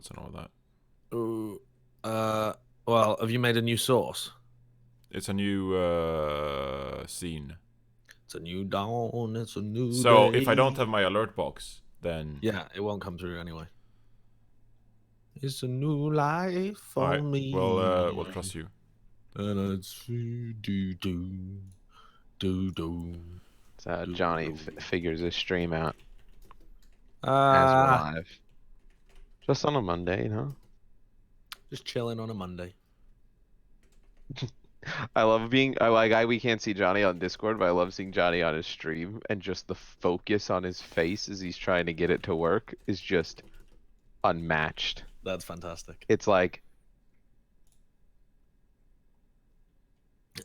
accounts and all that. Ooh, well, have you made a new source? It's a new scene. It's a new dawn. It's a new So day. if I don't have my alert box, then yeah, it won't come through anyway. It's a new life for me. We'll trust you. And it's do. So Johnny figures his stream out as we're live. Just on a Monday, you know? Just chilling on a Monday. I love we can't see Johnny on Discord, but I love seeing Johnny on his stream, and just the focus on his face as he's trying to get it to work is just unmatched. That's fantastic. It's like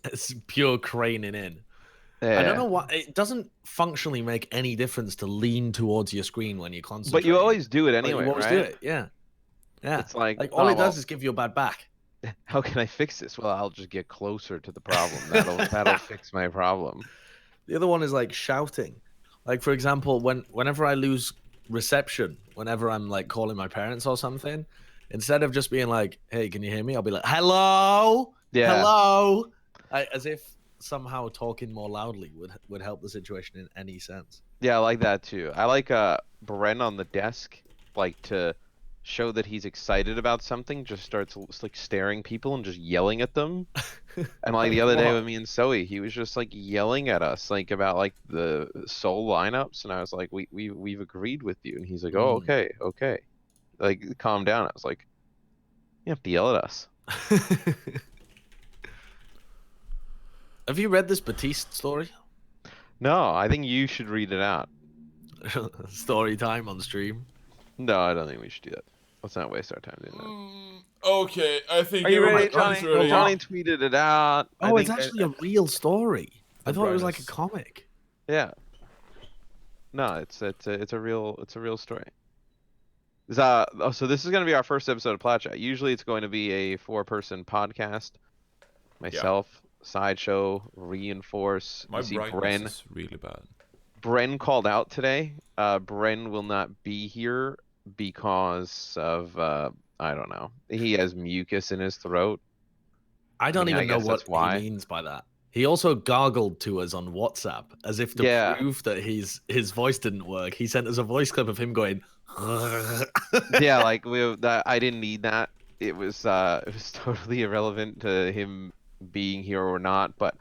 it's pure craning in. yeah. I don't know why it doesn't functionally make any difference to lean towards your screen when you're concentrating. But you always do it anyway, you always right? do it, yeah. It's like all it does is give you a bad back. How can I fix this? Well, I'll just get closer to the problem. That'll fix my problem. The other one is like shouting. Like for example, whenever I lose reception, whenever I'm like calling my parents or something, instead of just being like, "Hey, can you hear me?" I'll be like, "Hello, hello," as if somehow talking more loudly would help the situation in any sense. Yeah, I like that too. I like Bren on the desk, like to show that he's excited about something, just starts like staring people and just yelling at them. And like the other day with me and Zoe, he was just like yelling at us like about like the soul lineups, and I was like, we've agreed with you, and he's like, oh okay, like calm down. I was like, you have to yell at us. Have you read this Batiste story? No, I think you should read it out. Story time on stream. No, I don't think we should do that. Let's not waste our time doing that. Okay, I think. Are you ready, Johnny? Johnny tweeted it out. Oh, it's actually a real story. I thought it was like a comic. Yeah. No, it's a real story. So this is gonna be our first episode of Plat. Usually it's going to be a 4-person podcast. Myself, Sideshow, Reinforce. My brightness Bren. is really bad. Bren called out today. Bren will not be here because of I don't know. He has mucus in his throat. I don't even know what he means by that. He also gargled to us on WhatsApp as if to prove that his voice didn't work. He sent us a voice clip of him going. Yeah, like I didn't need that. It was totally irrelevant to him being here or not. But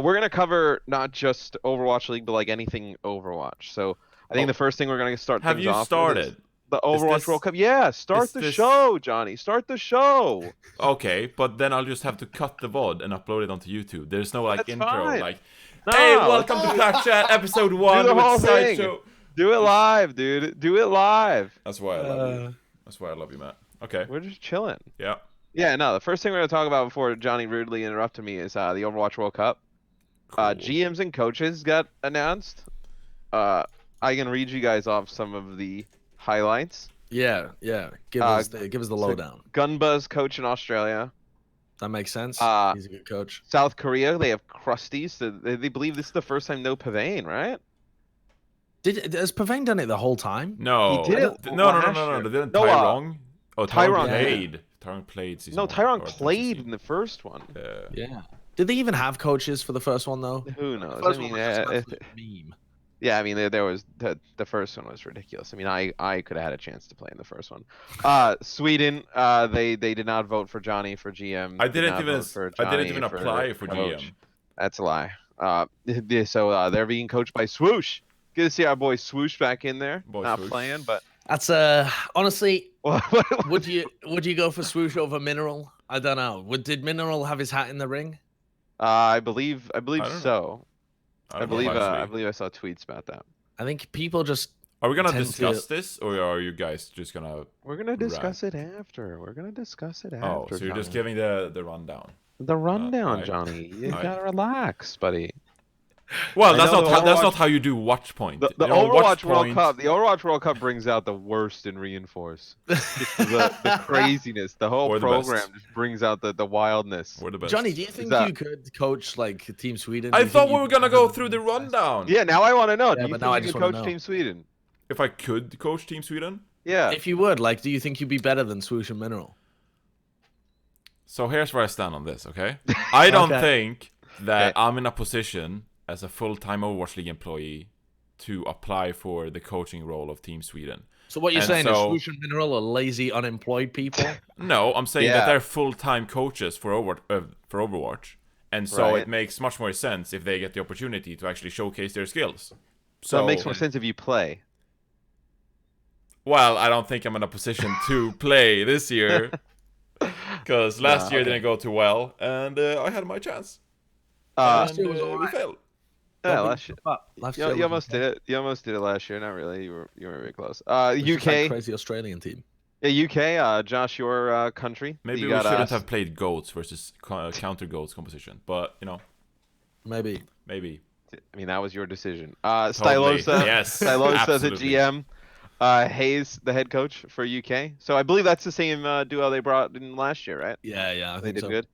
we're gonna cover not just Overwatch League, but like anything Overwatch. So I think the first thing we're gonna start. Have you started? The Overwatch World Cup. Yeah, start the show, Johnny. Start the show. Okay, but then I'll just have to cut the VOD and upload it onto YouTube. There's no like intro, fine. like, hey, welcome to Plat Chat episode 1 with Sideshow. Do it live, dude. Do it live. That's why I love you. That's why I love you, Matt. Okay. We're just chilling. Yeah. Yeah, no, the first thing we're gonna talk about before Johnny rudely interrupted me is the Overwatch World Cup. Cool. GMs and coaches got announced. I can read you guys off some of the highlights. Yeah. Give us the lowdown. Gunbuzz coach in Australia. That makes sense. He's a good coach. South Korea, they have Krusty. So they believe this is the first time no Pavane, right? Has Pavane done it the whole time? No. He did it. No. Didn't Tyrone? Tyron played. Tyron played. No, Tyron played in the first one. Yeah. Did they even have coaches for the first one though? Who knows? I mean, meme. Yeah, I mean, there was the first one was ridiculous. I mean, I could have had a chance to play in the first one. Sweden, they did not vote for Johnny for GM. I didn't even apply for GM. That's a lie. So they're being coached by Swoosh. Good to see our boy Swoosh back in there. Not playing, but that's honestly. would you go for Swoosh over Mineral? I don't know. Did Mineral have his hat in the ring? I believe so. I believe I saw tweets about that. I think people just. Are we gonna discuss this, or are you guys just gonna? We're gonna discuss it after. Oh, so you're just giving the rundown. The rundown, Johnny. You gotta relax, buddy. Well, that's not how you do watch point. The Overwatch World Cup. The Overwatch World Cup brings out the worst in Reinforce. the craziness. The whole program just brings out the wildness. We're the best. Johnny, do you think you could coach like Team Sweden? I thought we were gonna go through the rundown. Yeah, now I want to know. Yeah, do you think you could coach Team Sweden? If I could coach Team Sweden? Yeah. If you would, like, do you think you'd be better than Swoosh and Mineral? So here's where I stand on this, okay? I don't Okay. think that Okay. I'm in a position as a full-time Overwatch League employee to apply for the coaching role of Team Sweden. So what you're And saying is so- Swoosh and Mineral are lazy, unemployed people? No, I'm saying Yeah. that they're full-time coaches for Overwatch. And so Right. it makes much more sense if they get the opportunity to actually showcase their skills. So it makes more sense if you play. Well, I don't think I'm in a position to play this year. Because last year okay. didn't go too well, and I had my chance. Uh, Last year was we alright. failed. yeah, last year. Last You, year you was almost okay. did it. You almost did it last year. Not really. You were very close. It's just like UK. crazy Australian team. Yeah, UK. Josh, your country. Maybe you we got, shouldn't have played goats versus counter goats composition, but you know, Maybe. maybe. I mean, that was your decision. Totally. Stylosa. Yes, Stylosa the absolutely. GM. Hayes the head coach for UK. So I believe that's the same duo they brought in last year, right? Yeah, I They think did so. good.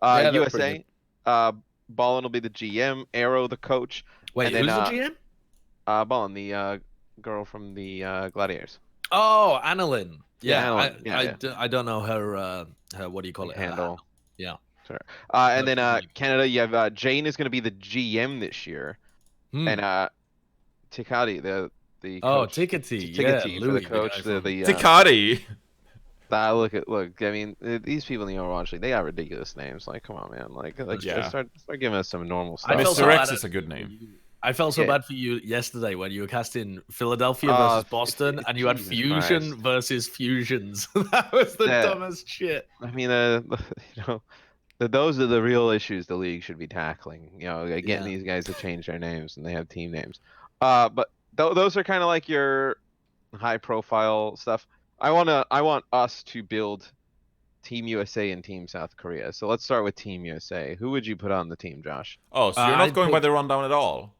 Yeah, they're pretty USA. Ballin will be the GM. Arrow the coach. Wait, and then, who's the GM? Ballin, the girl from the Gladiators. Oh, Annalyn. Yeah, Yeah, Annalyn. Yeah. I don't know her what do you call it? Handle. Yeah. Sure. And That's then really- Canada, you have Jane is going to be the GM this year, Hmm. and Tikati, the Oh, coach. Tickety. Tickety Yeah, for Louis, the coach. guy from- Tikati. Look. I mean, these people in the Overwatch League, they got ridiculous names. Like, come on, man. Like Yeah. start giving us some normal I stuff. felt so Mr.X bad is a good name. I felt so Yeah. bad for you yesterday when you were casting Philadelphia Oh, versus Boston, and you had Jesus Fusion Christ. versus Fusions. That was the Yeah. dumbest shit. I mean, you know, those are the real issues the league should be tackling. You know, like, getting Yeah. these guys to change their names and they have team names. But those are kind of like your high-profile stuff. I want us to build Team USA and Team South Korea. So let's start with Team USA. Who would you put on the team, Josh? Oh, so you're not I'd going by put- the rundown at all?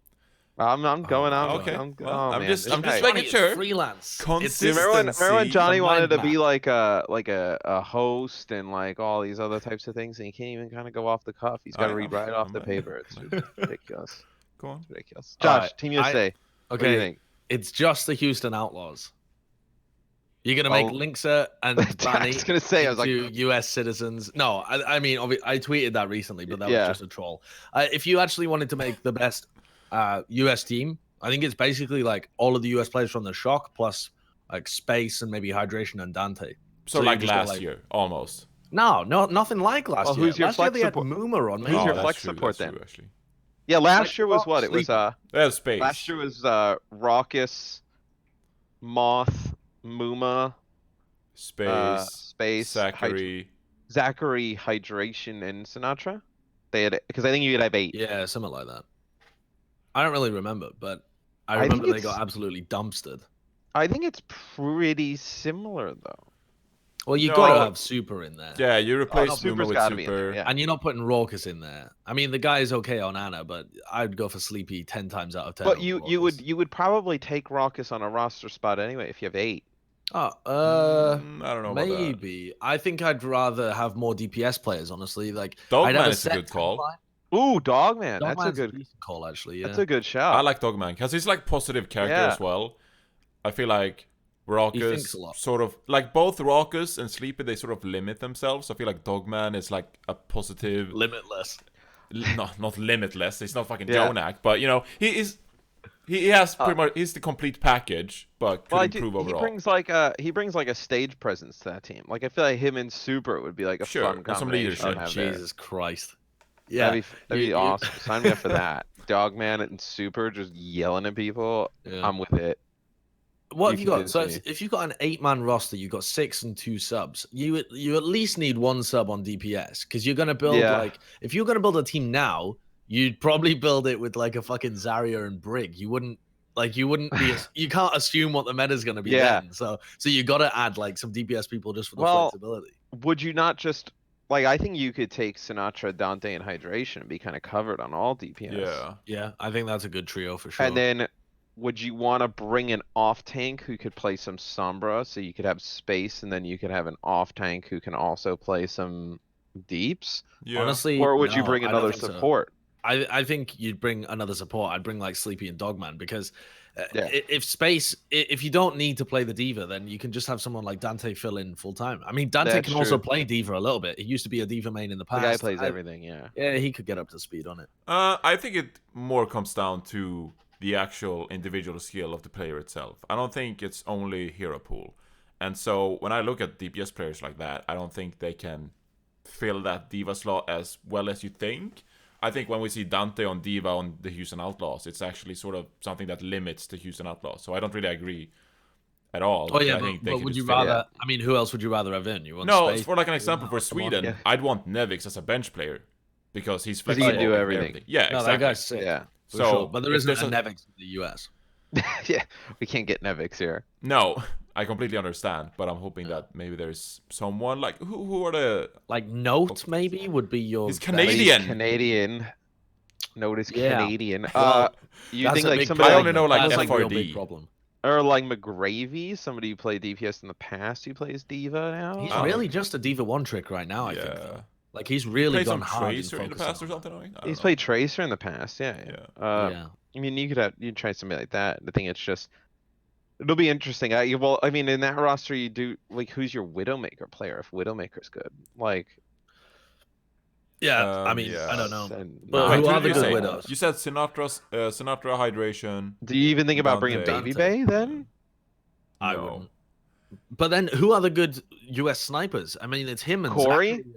I'm going. okay. Well, I'm man, just- this I'm just guy- making sure. It's freelance. Do you Consistent. remember when Johnny the wanted mind to be map. like a host and like all these other types of things, and he can't even kind of go off the cuff. He's got to I read know. right off I'm the a- paper. It's ridiculous. Go on. It's ridiculous. All Josh, right, Team USA. What do you Okay, think? it's just the Houston Outlaws. You're gonna make Oh. Linksa and I Banny was gonna say, I was like, into U.S. citizens. No, I mean, I tweeted that recently, but that Yeah. was just a troll. If you actually wanted to make the best U.S. team, I think it's basically like all of the U.S. players from the Shock plus like Space and maybe Hydration and Dante. So you like just got, last year, almost. No, nothing like last Well, year. who's your Last year flex they had support- Moomer on. Who's your Maybe. that's flex true, support that's then? true, actually. Yeah, last Like, year was oh, what? It was Sleeper. They have space. last year was Raucus, Moth, Muma, Space. Space, Zachary. Hydration, and Sinatra. They had, because I think you could have 8. Yeah, something like that. I don't really remember, but I I think remember they it's- got absolutely dumpstered. I think it's pretty similar though. Well, you No. got to have Super in there. Yeah, you replace no, Moomer Super's with gotta be in there, Super. yeah. And you're not putting Raucus in there. I mean, the guy is okay on Anna, but I'd go for Sleepy 10 times out of 10. But over you Raucus. would probably take Raucus on a roster spot anyway if you have 8. Oh, I don't know about that. maybe. I think I'd rather have more DPS players, honestly. Like, Dogman I'd have is a set good call. tank line. Ooh, Dogman, that's a Dogman's good. decent call, actually. Yeah. That's a good shout. I like Dogman because he's like positive character Yeah. as well. I feel like He Raucus thinks a lot. sort of like both Raucus and Sleepy, they sort of limit themselves. I feel like Dogman is like a positive, Limitless. not limitless. He's not fucking Yeah. Jonak, but you know he has pretty much he's the complete package, but could Well, improve overall. he brings like a stage presence to that team. Like I feel like him and Super would be like a Sure, fun and some combination. leadership. to Oh, have there. Jesus Christ. Yeah. That'd be awesome. Sign me up for that. Dogman and Super just yelling at people. Yeah. I'm with it. What have you got? convince So me. if you've got an 8-man roster, you've got 6 and 2 subs. You at least need 1 sub on DPS because you're gonna build Yeah. like if you're gonna build a team now, you'd probably build it with like a fucking Zarya and Brig. You wouldn't be you can't assume what the meta's gonna be Yeah. then. So you gotta add like some DPS people just for the Well, flexibility. Would you not just like? I think you could take Sinatra, Dante, and Hydration and be kind of covered on all DPS. Yeah, Yeah, I think that's a good trio for sure. And then, would you want to bring an off tank who could play some Sombra, so you could have space, and then you could have an off tank who can also play some deeps? yeah. honestly, Or would you no, bring I don't another think so. support? I think you'd bring another support. I'd bring like Sleepy and Dogman because Yeah. If you don't need to play the diva, then you can just have someone like Dante fill in full time. I mean, Dante That's can also true. play diva a little bit. He used to be a diva main in the The past. guy plays everything. Yeah. Yeah, he could get up to speed on it. I think it more comes down to the actual individual skill of the player itself. I don't think it's only hero pool. And so when I look at DPS players like that, I don't think they can fill that diva slot as well as you think. I think when we see Dante on diva on the Houston Outlaws, it's actually sort of something that limits the Houston Outlaws. So I don't really agree at all. Oh yeah, I think they but could would just you fit it. rather? I mean, who else would you rather have in? You want No, Space? for like an example for Come on. Sweden, Yeah. I'd want Nevix as a bench player because he's 'Cause he flexible. can do and everything. Yeah, No, exactly. that guy's sick. Yeah. For So, sure. But there if isn't there's a a- Nevix in the US. Yeah. We can't get Nevix here. No, I completely understand, but I'm hoping that maybe there's someone like who are the Like Note maybe would be your. He's best- Canadian. He's Canadian. Notice Yeah. Canadian. Well, You That's think a like big somebody I problem. only know, like, That's a real FRD. big problem. or like McGravy, somebody who played DPS in the past who plays diva now. He's Oh. really just a diva one trick right now. I think. Yeah. Though. Like he's really Played gone some hard Tracer in the focusing past or on something. I don't He's know. played Tracer in the past. Yeah. Yeah. I mean, you'd try somebody like that. The thing it's just, it'll be interesting. I mean, in that roster, you do like who's your Widowmaker player if Widowmaker's good? Like, Yeah. I Um, mean, yeah. I don't know. and- But Wait, who who are did the you good say? widows? You said Sinatra Hydration. do you even think about bringing Dante. Baby Bay then? I No. wouldn't. But then, who are the good US snipers? I mean, it's him and Corey? Zachary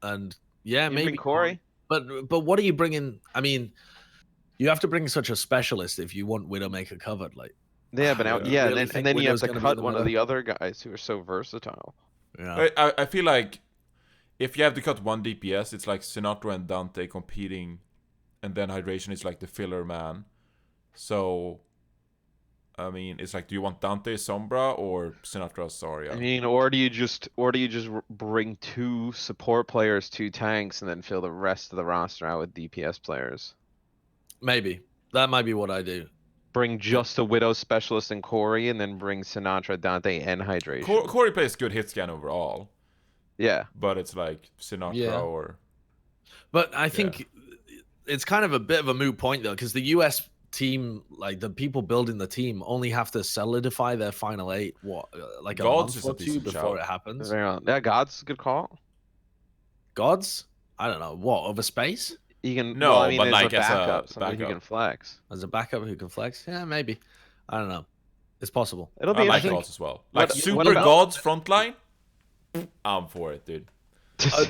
and yeah, You maybe bring Corey? But what are you bringing? I mean, you have to bring such a specialist if you want Widowmaker covered. Like, Yeah, but now, Yeah. yeah, Really and think then you have Widow's to gonna be cut the one of meta? the other guys who are so versatile. yeah, I feel like if you have to cut one DPS, it's like Sinatra and Dante competing, and then Hydration is like the filler man. So, I mean, it's like, do you want Dante Sombra or Sinatra Saria? I mean, or do you just bring 2 support players, 2 tanks, and then fill the rest of the roster out with DPS players? maybe that might be what I do. Bring just a Widow specialist and Corey, and then bring Sinatra, Dante, and Hydration. Corey plays good hit scan overall, Yeah. but it's like Sinatra Yeah. or But I think it's kind of a bit of a moot point though, because the US team, like the people building the team, only have to solidify their final 8. Like a Gods month is a or 2 decent before shout. it happens. Yeah, God's a good call. Gods? I don't know what over space You can No, well, I mean, but as like a as a backup, somebody who backup. can flex. as a backup who can flex. Yeah, maybe. I don't know. It's possible. It'll I be like interesting. Gods as well. Like What Super about- Gods frontline. I'm for it, dude.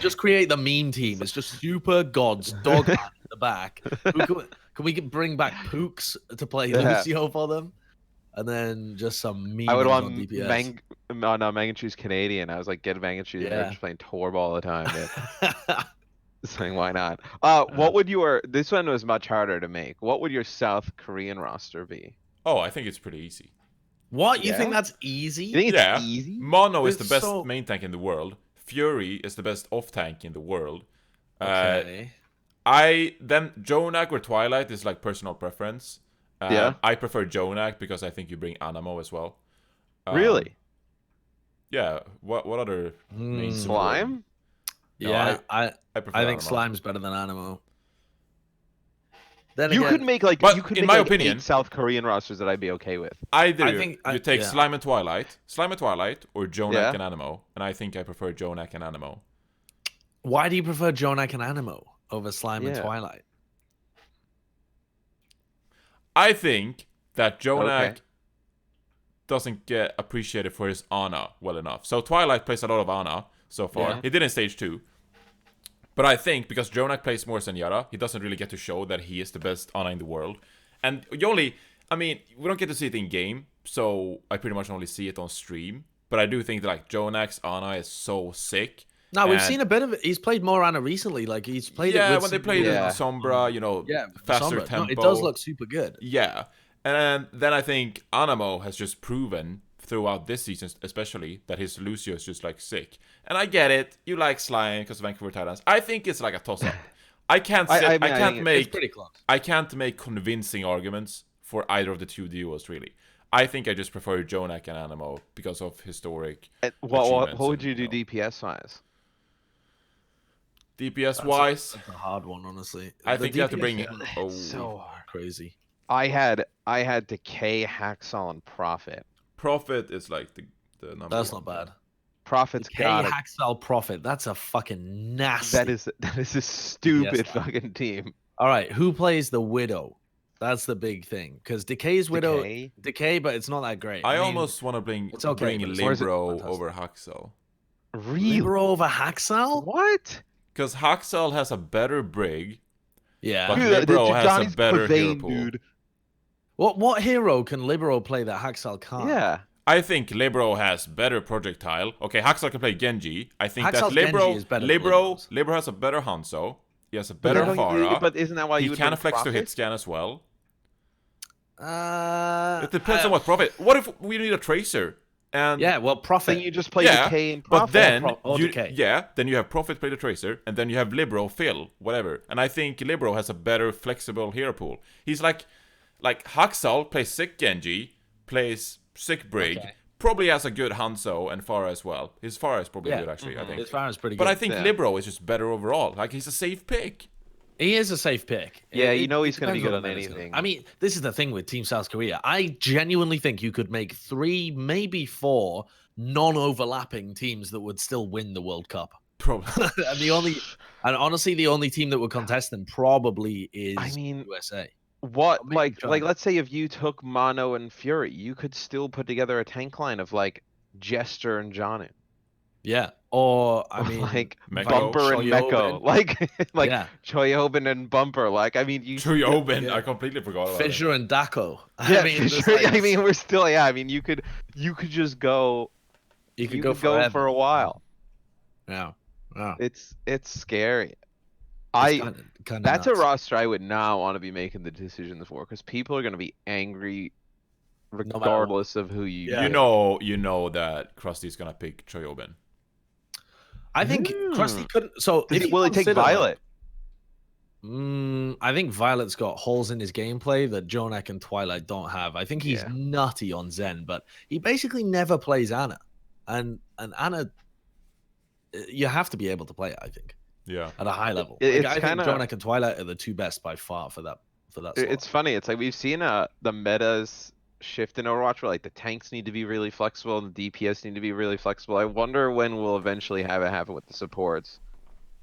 Just create the meme team. It's just super gods, dog in the back. Can we bring back Pooks to play Yeah. Lucio for them? And then just some meme I would on want DPS. Mangachu's Canadian. I was like, get Mangachu. Yeah. Yeah. Just playing Torb all the time. Man. Saying why not? What would this one was much harder to make. What would your South Korean roster be? Oh, I think it's pretty easy. What? You think Yeah? that's easy? You think it's Yeah. easy? Mono is the It's best so- main tank in the world. Fury is the best off tank in the world. Okay. Then Jonak or Twilight is like personal preference. Yeah. I prefer Jonak because I think you bring Anamo as well. Really? Yeah. What other main Hmm. support? Slime? No, Yeah, I prefer I think Anamo. Slime's better than Animo. Then You again, could make like But you could in make my like opinion- 8 South Korean rosters that I'd be okay with. Either I think you take yeah. Slime and Twilight, or Jonak Yeah. and Animo, and I think I prefer Jonak and Animo. Why do you prefer Jonak and Animo over Slime and Yeah. Twilight? I think that Jonak Okay. doesn't get appreciated for his Ana well enough. So Twilight plays a lot of Ana so far. Yeah. He did in stage 2. But I think because Jonak plays more Senjara, he doesn't really get to show that he is the best Ana in the world. And we don't get to see it in game, so I pretty much only see it on stream. But I do think that like Jonak's Ana is so sick. No, we've And- seen a bit of it. He's played more Ana recently. Like he's played it Yeah, with when they some played really- it Yeah. in Sombra, yeah, faster Sombra. tempo. No, it does look super good. Yeah. And then I think Anamo has just proven throughout this season especially that his Lucio is just like sick. And I get it. You like Slime because of Vancouver Titans. I think it's like a toss-up. I can't I say, mean, I think It's pretty close. I can't make convincing arguments for either of the two duos really. I think I just prefer Jonak and Anamo because of historic What achievements would and, you do you know. DPS wise? DPS wise. That's a hard one, honestly. I The think you have to DPS bring is oh, So hard. crazy. I had Decay, Hacksaw, and Prophet. Prophet is like the number That's one. not bad. Prophet's Decay, got it. Hacksaw, Prophet. That's a fucking nasty. That is a stupid Yes. fucking team. All right, who plays the Widow? That's the big thing because Decay's Widow, Decay? but it's not that great. I mean, almost want to bring it's okay, but it's not Libro fantastic. over Haxel. Really? Libero over Haxel? What? Because Haxel has a better brig, Yeah. but Dude, Libro has Johnny's a better hero Pavane, pool. dude. What hero can Libero play that Haxel can't? Yeah. I think Libro has better projectile. Okay, Haxel can play Genji. I think Haxel's that Genji is better than Libro Libro's. has a better Hanzo. He has a But better I don't- Pharah. But isn't that why you He would can bring flex to Prophet? hit scan as well. It It depends on what Prophet. What if we need a Tracer? And Yeah, well, Prophet. Then you just play yeah, Decay and but Prophet. then or you, Decay. then you have Prophet play the Tracer, and then you have Libro, Phil, whatever. And I think Libro has a better flexible hero pool. He's like Haxal plays sick Genji, plays sick Brig, Okay. probably has a good Hanzo and Pharah as well. His Pharah is probably Yeah. good actually, I think. His Farah's pretty good. But I think Yeah. Libro is just better overall. Like he's a safe pick. He is a safe pick. Yeah, you know he's gonna be depends good what on the meta's gonna- anything. I mean, this is the thing with Team South Korea. I genuinely think you could make 3, maybe 4 non-overlapping teams that would still win the World Cup. Probably. And honestly, the only team that would contest them probably is I mean, USA. What maybe like China. let's say if you took Mono and Fury, you could still put together a tank line of like Jester and Jonu. Yeah. Or I mean, like Meko. Bumper and Meko. Like yeah. Choyobin and Bumper. Like I mean you Chuyobin, yeah. I completely forgot about it. Fisher and Dako. Yeah, I mean, there's Fisher, like- I mean we're still I mean you could just go you could you go could go forever. for a while. Yeah. Yeah. It's scary. That's a roster I would not want to be making the decisions for because people are going to be angry regardless of who you Yeah. You know that Krusty's gonna pick Choyobin. I think Krusty couldn't. So Will he take Violet? I think Violet's got holes in his gameplay that Jonak and Twilight don't have. I think he's Yeah. nutty on Zen, but he basically never plays Anna, and Anna, you have to be able to play it. I think Yeah. at a high level. It's I think kinda- Jonak and Twilight are the two best by far for that. Slot. It's funny. It's like we've seen the metas shift in Overwatch where like the tanks need to be really flexible and the DPS need to be really flexible. I wonder when we'll eventually have it happen with the supports,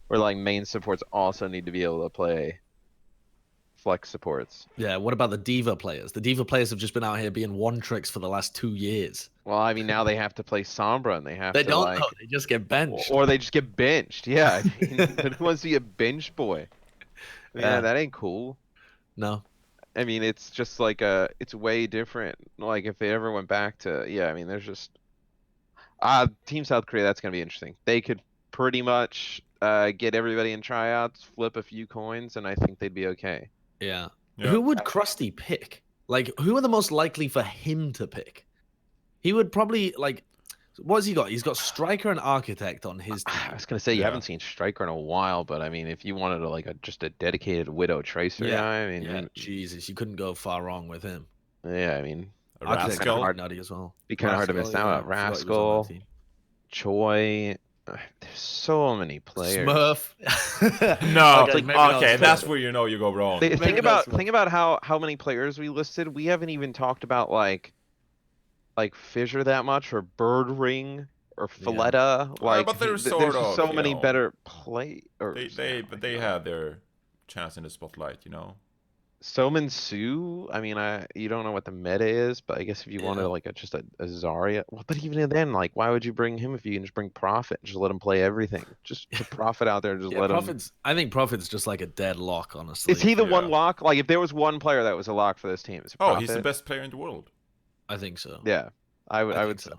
where like main supports also need to be able to play flex supports. Yeah. What about the Diva players? The Diva players have just been out here being one tricks for the last 2 years. Well, I mean now they have to play Sombra and they have They to don't like, know. They just get benched. or they just get benched. Yeah, I mean, but who wants to be a bench boy? Yeah, that ain't cool. No. I mean, it's just like it's way different. Like if they ever went back to, I mean, there's just, Team South Korea, that's gonna be interesting. They could pretty much get everybody in tryouts, flip a few coins, and I think they'd be okay. Yeah. Yeah. Who would Krusty pick? Like, who are the most likely for him to pick? He would probably like. What's he got? He's got Striker and Architect on his team. I was gonna say you Yeah. haven't seen Striker in a while, but I mean, if you wanted just a dedicated Widow Tracer guy, I mean, Yeah, Jesus, you couldn't go far wrong with him. I mean, Architect's Rascal. hard nutty as well. be kind of hard to miss out. yeah, I forgot he was on that Rascal, team. Choi, there's so many players. Smurf. No, Okay, maybe not okay, Smurf. that's where you know you go wrong. Think Maybe about that's how many players we listed. We haven't even talked about like Fissure that much, or Bird Ring, or Falletta. Like, but they're there's sort just of, so you many know, better play. Or They had their chance in the spotlight, you know. Soman Su. I mean, you don't know what the meta is, but I guess if you wanted like just a Zarya, well, but even then, like, why would you bring him if you can just bring Prophet? Just let him play everything. Just put Prophet out there. Just let him. I think Prophet's just like a dead lock, honestly. Is he the one Yeah. lock? Like, if there was one player that was a lock for this team, is it Oh, Prophet? he's the best player in the world. I think so. Yeah, I think would. so.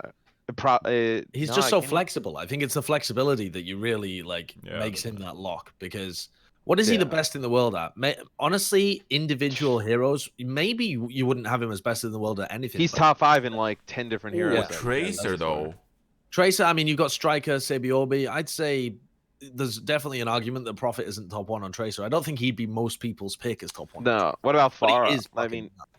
He's No, just I so can't- flexible. I think it's the flexibility that you really like Yeah, makes him definitely. that lock. Because what is he the Yeah. best in the world at? Honestly, individual heroes, maybe you wouldn't have him as best in the world at anything. He's but top 5 in like 10 different heroes. Yeah. that- Tracer that's though. Tracer, I mean, you've got Striker, Sabiobi. I'd say there's definitely an argument that Prophet isn't top 1 on Tracer. I don't think he'd be most people's pick as top 1. No, what about But he Pharah? is I fucking mean, nuts.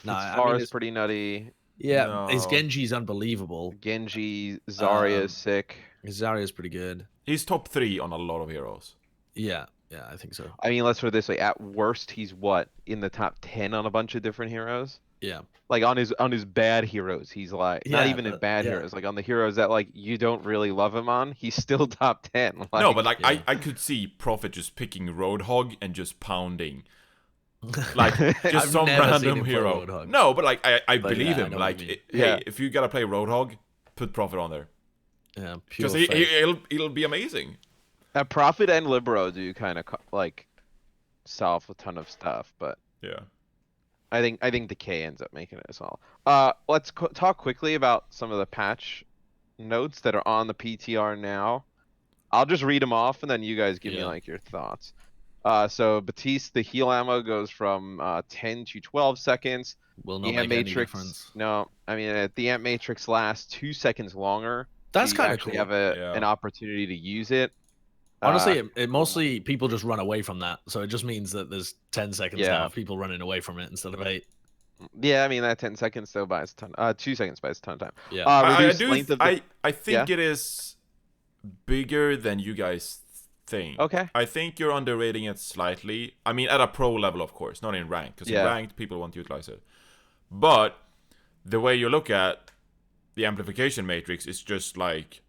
No, I mean, Pharah's it's- pretty nutty. Yeah, his No. Genji's unbelievable. Genji, Zarya is sick. His Zarya's pretty good. He's top 3 on a lot of heroes. Yeah. Yeah, I think so. I mean, let's put it this way. At worst, he's what, in the top 10 on a bunch of different heroes? Yeah. Like on his bad heroes, he's like not Yeah, even in bad yeah. heroes. Like on the heroes that like you don't really love him on, he's still top 10. No, but like yeah. I could see Prophet just picking Roadhog and just pounding. Like just I've some never seen random him play hero. Roadhog. No, but like I But believe yeah, I him. know what Like you mean. hey, Yeah. if you gotta play Roadhog, put Prophet on there. Yeah, pure Because faith. it'll be amazing. Prophet and Libero do kind of like solve a ton of stuff, but Yeah. I think the K ends up making it as well. Let's talk quickly about some of the patch notes that are on the PTR now. I'll just read them off, and then you guys give me Yeah. like your thoughts. So Batiste, the heal ammo goes from 10 to 12 seconds. Will The not amp make any matrix, difference. no, I mean the amp matrix lasts 2 seconds longer. That's so you kind of actually cool. have Yeah. an opportunity to use it. Honestly, it mostly people just run away from that, so it just means that there's 10 seconds Yeah. now of people running away from it instead of 8. Yeah, I mean that 10 seconds still buys a ton. 2 seconds buys a ton of time. Yeah. Reduced length of the. I think Yeah. it is bigger than you guys think. Okay. I think you're underrating it slightly. I mean, at a pro level, of course, not in ranked, because Yeah. in ranked people won't utilize it. But the way you look at the amplification matrix is just like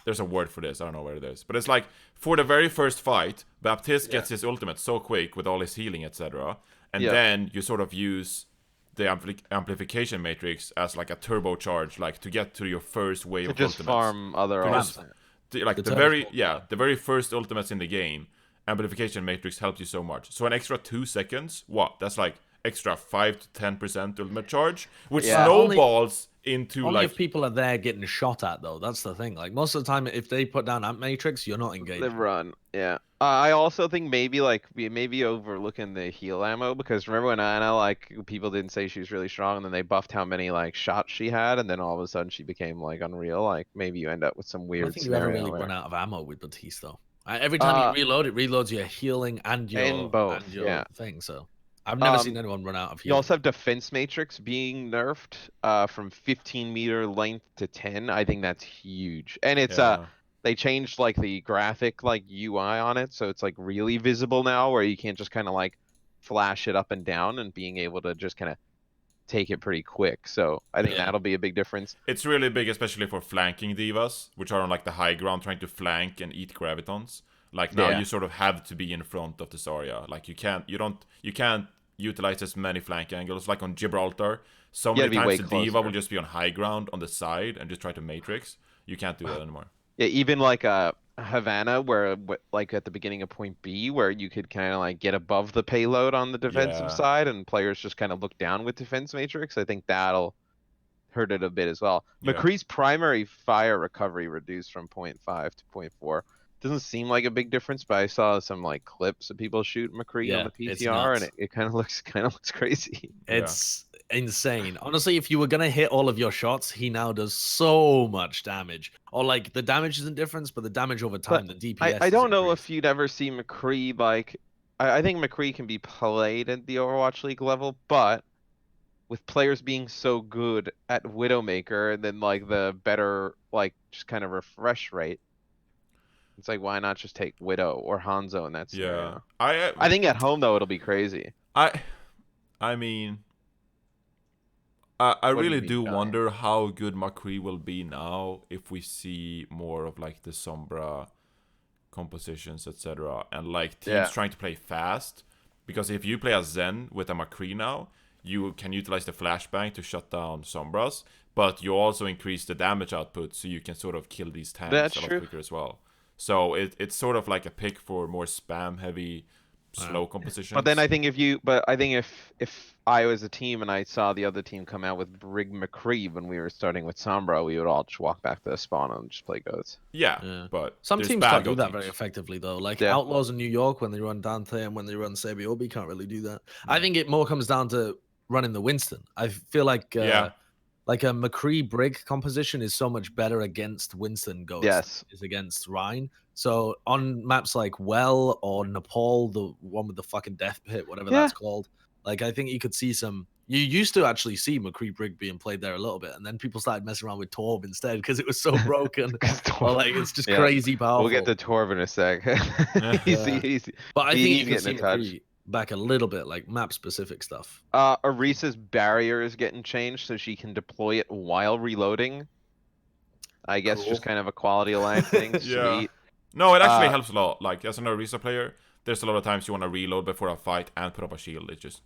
there's a word for this, I don't know where it is, but it's like for the very first fight, Baptiste gets his ultimate so quick with all his healing, etc., and Yeah. then you sort of use the amplification matrix as like a turbocharge, like to get to your first wave To of just ultimates. farm other To just- ultimates. Like The the very first ultimates in the game, amplification matrix helps you so much. So an extra 2 seconds, what? That's like extra 5 to 10% ultimate charge, which Yeah. snowballs into Only like if people are there getting shot at, though. That's the thing. Like, most of the time, if they put down Amp Matrix, you're not engaged. They run, yeah. I also think maybe like we maybe overlooking the heal ammo, because remember when Anna, like people didn't say she was really strong, and then they buffed how many like shots she had, and then all of a sudden she became like unreal. Like maybe you end up with some I don't weird think you ever scenario really where run out of ammo with Batiste, though. Every time you reload, it reloads your healing and your both, yeah. thing. So I've never seen anyone run out of healing. You also have defense matrix being nerfed from 15-meter length to 10. I think that's huge, and it's they changed like the graphic like UI on it, so it's like really visible now, where you can't just kind of like flash it up and down, and being able to just kind of take it pretty quick. So I think that'll be a big difference. It's really big, especially for flanking divas, which are on like the high ground trying to flank and eat gravitons. Like now you sort of have to be in front of the Zarya. Like you can't utilize as many flank angles. Like on Gibraltar, so many times the diva will just be on high ground on the side and just try to matrix. You can't do that anymore. Yeah, even like Havana, where like at the beginning of point B, where you could kind of like get above the payload on the defensive side, and players just kind of look down with defense matrix. I think that'll hurt it a bit as well. Yeah. McCree's primary fire recovery reduced from 0.5 to 0.4. Doesn't seem like a big difference, but I saw some like clips of people shoot McCree on the PTR, and it kind of looks crazy. It's insane. Honestly, if you were gonna hit all of your shots, he now does so much damage. Or like the damage isn't difference, but the damage over time, the DPS. I don't know if you'd ever see McCree like. I think McCree can be played at the Overwatch League level, but with players being so good at Widowmaker, and then like the better like just kind of refresh rate, it's like why not just take Widow or Hanzo in that scenario? Yeah, I think at home though it'll be crazy. I mean, I really do wonder how good McCree will be now if we see more of like the Sombra compositions, etc., and like teams trying to play fast. Because if you play a Zen with a McCree now, you can utilize the flashbang to shut down Sombras, but you also increase the damage output, so you can sort of kill these tanks a lot quicker as well. So it's sort of like a pick for more spam heavy, slow compositions. But then I think if I was a team and I saw the other team come out with Brig McCree when we were starting with Sombra, we would all just walk back to the spawn and just play goats. Yeah, but some teams can't do that very effectively though. Like Outlaws in New York, when they run Dante and when they run Sabiobi, can't really do that. I think it more comes down to running the Winston. I feel like like a McCree Brig composition is so much better against Winston Ghost is against Rhine. So on maps like Well or Nepal, the one with the fucking death pit, whatever that's called, like I think you could see some You used to actually see McCree Brig being played there a little bit, and then people started messing around with Torb instead because it was so broken. Or like it's just crazy powerful. We'll get to Torb in a sec. But I think you can getting see a touch. McCree back a little bit, like map specific stuff. Arisa's barrier is getting changed so she can deploy it while reloading. I guess Cool. just kind of a quality of life thing. Yeah. Sweet. No, it actually helps a lot. Like as an Orisa player, there's a lot of times you want to reload before a fight and put up a shield. It just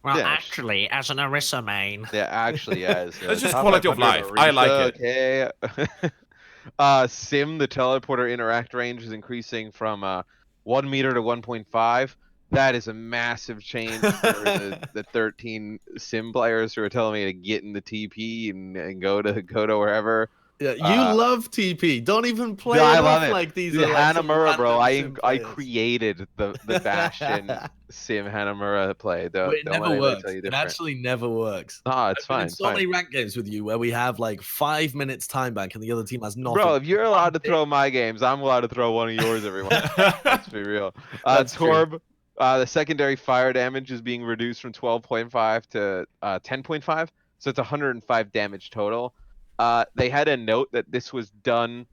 Well, Yeah. actually, as an Orisa main. Yeah, actually, yeah. It's just quality of life. I like it. Okay. Sim, the teleporter interact range is increasing from 1 meter to 1.5. That is a massive change for the 13 Sim players who are telling me to get in the TP and go to wherever. Yeah, you love TP. Don't even play I it love off it. like these Dude, are like some Hanamura, bro. random Sim I players. created the Bastion Sim Hanamura play. But it Don't never let works. tell you It different. actually never works. No, it's I've been fine. in It's so fine. many ranked games with you where we have like 5 minutes time bank and the other team has nothing. Bro, if you're allowed to throw my games, I'm allowed to throw one of yours every once. Let's be real. That's true. Torb, the secondary fire damage is being reduced from 12.5 to 10.5, so it's 105 damage total. They had a note that this was done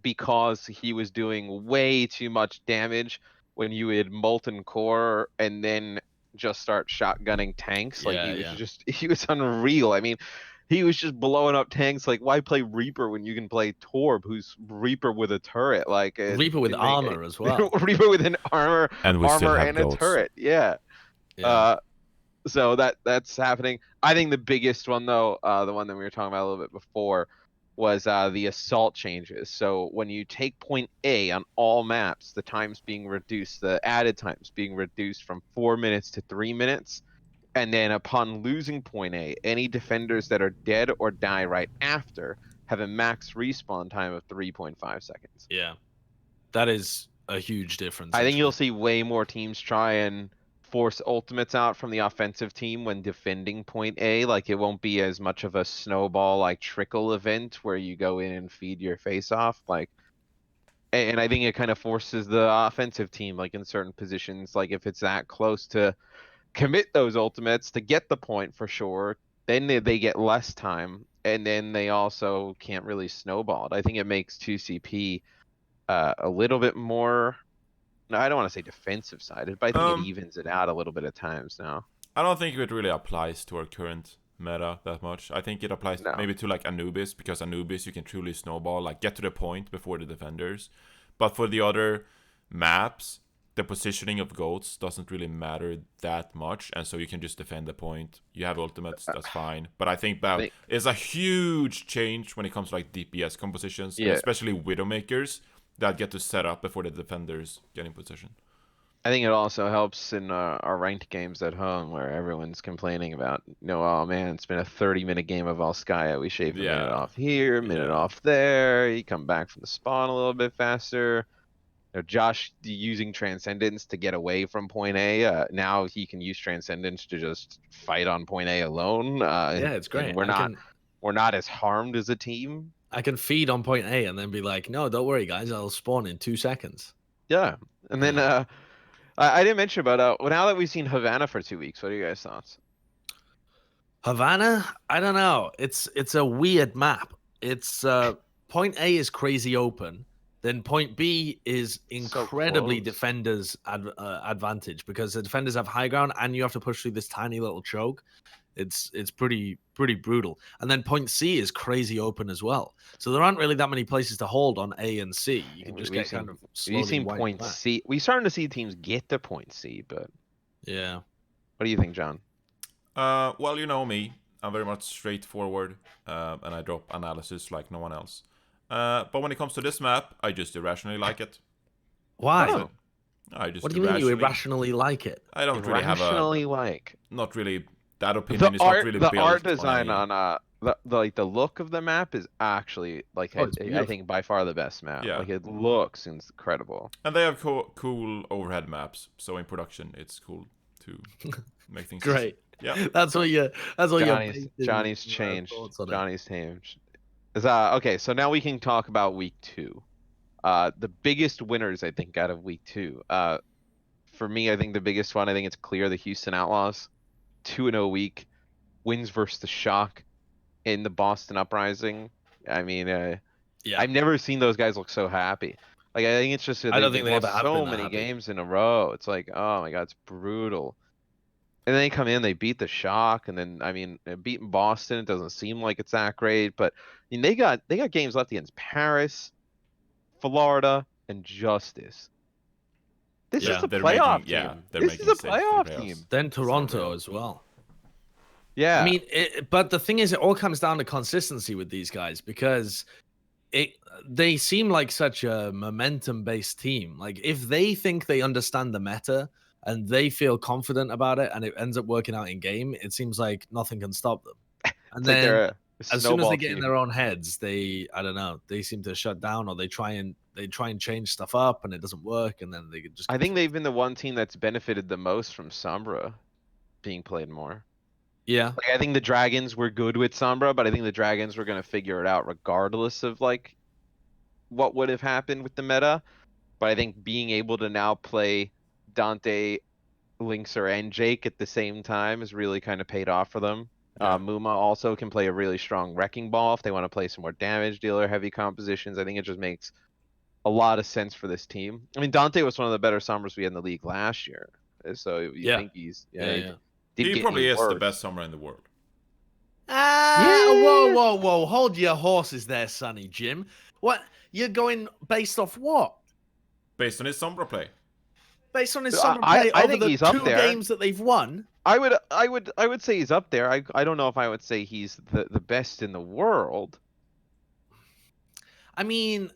because he was doing way too much damage when you had molten core and then just start shotgunning tanks. Like he was unreal. I mean, he was just blowing up tanks. Like, why play Reaper when you can play Torb, who's Reaper with a turret? Like Reaper with armor as well. Reaper with an armor and we still have and a goats. turret. Yeah. So that's happening. I think the biggest one though, the one that we were talking about a little bit before, was the assault changes. So when you take point A on all maps, the times being reduced, the added times being reduced from 4 minutes to 3 minutes. And then upon losing point A, any defenders that are dead or die right after have a max respawn time of 3.5 seconds. Yeah. That is a huge difference. I think you'll see way more teams try and force ultimates out from the offensive team when defending point A. Like, it won't be as much of a snowball like trickle event where you go in and feed your face off. Like, and I think it kind of forces the offensive team, like in certain positions, like if it's that close to commit those ultimates to get the point for sure, then they get less time, and then they also can't really snowball it. I think it makes 2CP a little bit more, no, I don't want to say defensive sided, but I think it evens it out a little bit at times now. I don't think it really applies to our current meta that much. I think it applies maybe to like Anubis, because Anubis you can truly snowball, like get to the point before the defenders. But for the other maps, the positioning of goats doesn't really matter that much, and so you can just defend the point. You have ultimates, that's fine. But I think that is a huge change when it comes to like DPS compositions, and especially Widowmakers that get to set up before the defenders get in position. I think it also helps in our ranked games at home where everyone's complaining about, oh man, it's been a 30-minute game of Volskaya. We shave a minute off here, a minute off there. You come back from the spawn a little bit faster. Josh using Transcendence to get away from point A. Now he can use Transcendence to just fight on point A alone. It's great. We're not as harmed as a team. I can feed on point A and then be like, no, don't worry, guys. I'll spawn in 2 seconds. Yeah. And then I didn't mention, but now that we've seen Havana for 2 weeks, what are your guys' thoughts? Havana? I don't know. It's a weird map. It's point A is crazy open. Then point B is incredibly defenders' advantage, because the defenders have high ground and you have to push through this tiny little choke. It's pretty brutal. And then point C is crazy open as well. So there aren't really that many places to hold on A and C. You can just get kind of slowly. We've seen point C. We're starting to see teams get to point C, but yeah. What do you think, John? Well, you know me. I'm very much straightforward, and I drop analysis like no one else. But when it comes to this map, I just irrationally like it. Why? Oh. What do you mean you irrationally like it? I don't really have a... Not really... That opinion is not really built. The art design on the look of the map is actually like I think by far the best map. Yeah. Like, it looks incredible. And they have cool overhead maps, so in production it's cool to make things great. Yeah. That's what Johnny's changed. Johnny's changed. Okay, so now we can talk about week 2. The biggest winners, I think, out of week 2. For me, I think the biggest one, I think it's clear, the Houston Outlaws. 2-0 week, wins versus the Shock in the Boston Uprising. I mean, Yeah. I've never seen those guys look so happy. Like, I think it's just that I don't they've think they ever lost have so been that many happy. games in a row. It's like, oh my god, it's brutal. And then they come in, they beat the Shock, and then I mean, beating Boston, it doesn't seem like it's that great, but I mean, they got games left against Paris, Florida, and Justice. This is Yeah, a they're playoff making team. they're This making is a stage 3 playoff playoffs. team. Then Toronto unreal. as well. Yeah. I mean, but the thing is, it all comes down to consistency with these guys because they seem like such a momentum-based team. Like, if they think they understand the meta and they feel confident about it and it ends up working out in game, it seems like nothing can stop them. And It's then like they're a as soon as snowball they get in team. their own heads, I don't know, they seem to shut down or they try and change stuff up and it doesn't work, and then they just. I think they've been the one team that's benefited the most from Sombra being played more. Yeah. Like, I think the Dragons were good with Sombra, but I think the Dragons were going to figure it out regardless of like what would have happened with the meta. But I think being able to now play Dante, Linkser, and Jake at the same time has really kind of paid off for them. Yeah. Muma also can play a really strong Wrecking Ball if they want to play some more damage dealer heavy compositions. I think it just makes a lot of sense for this team. I mean, Dante was one of the better Sombras we had in the league last year. So you think he's Yeah. didn't He get probably any is the worse. best summer in the world. Whoa. Hold your horses there, Sonny Jim. What? You're going based off what? Based on his Sombra play. Based on his I- summer play I over think the he's up 2 there. games that they've won? I would say he's up there. I don't know if I would say he's the best in the world. I mean,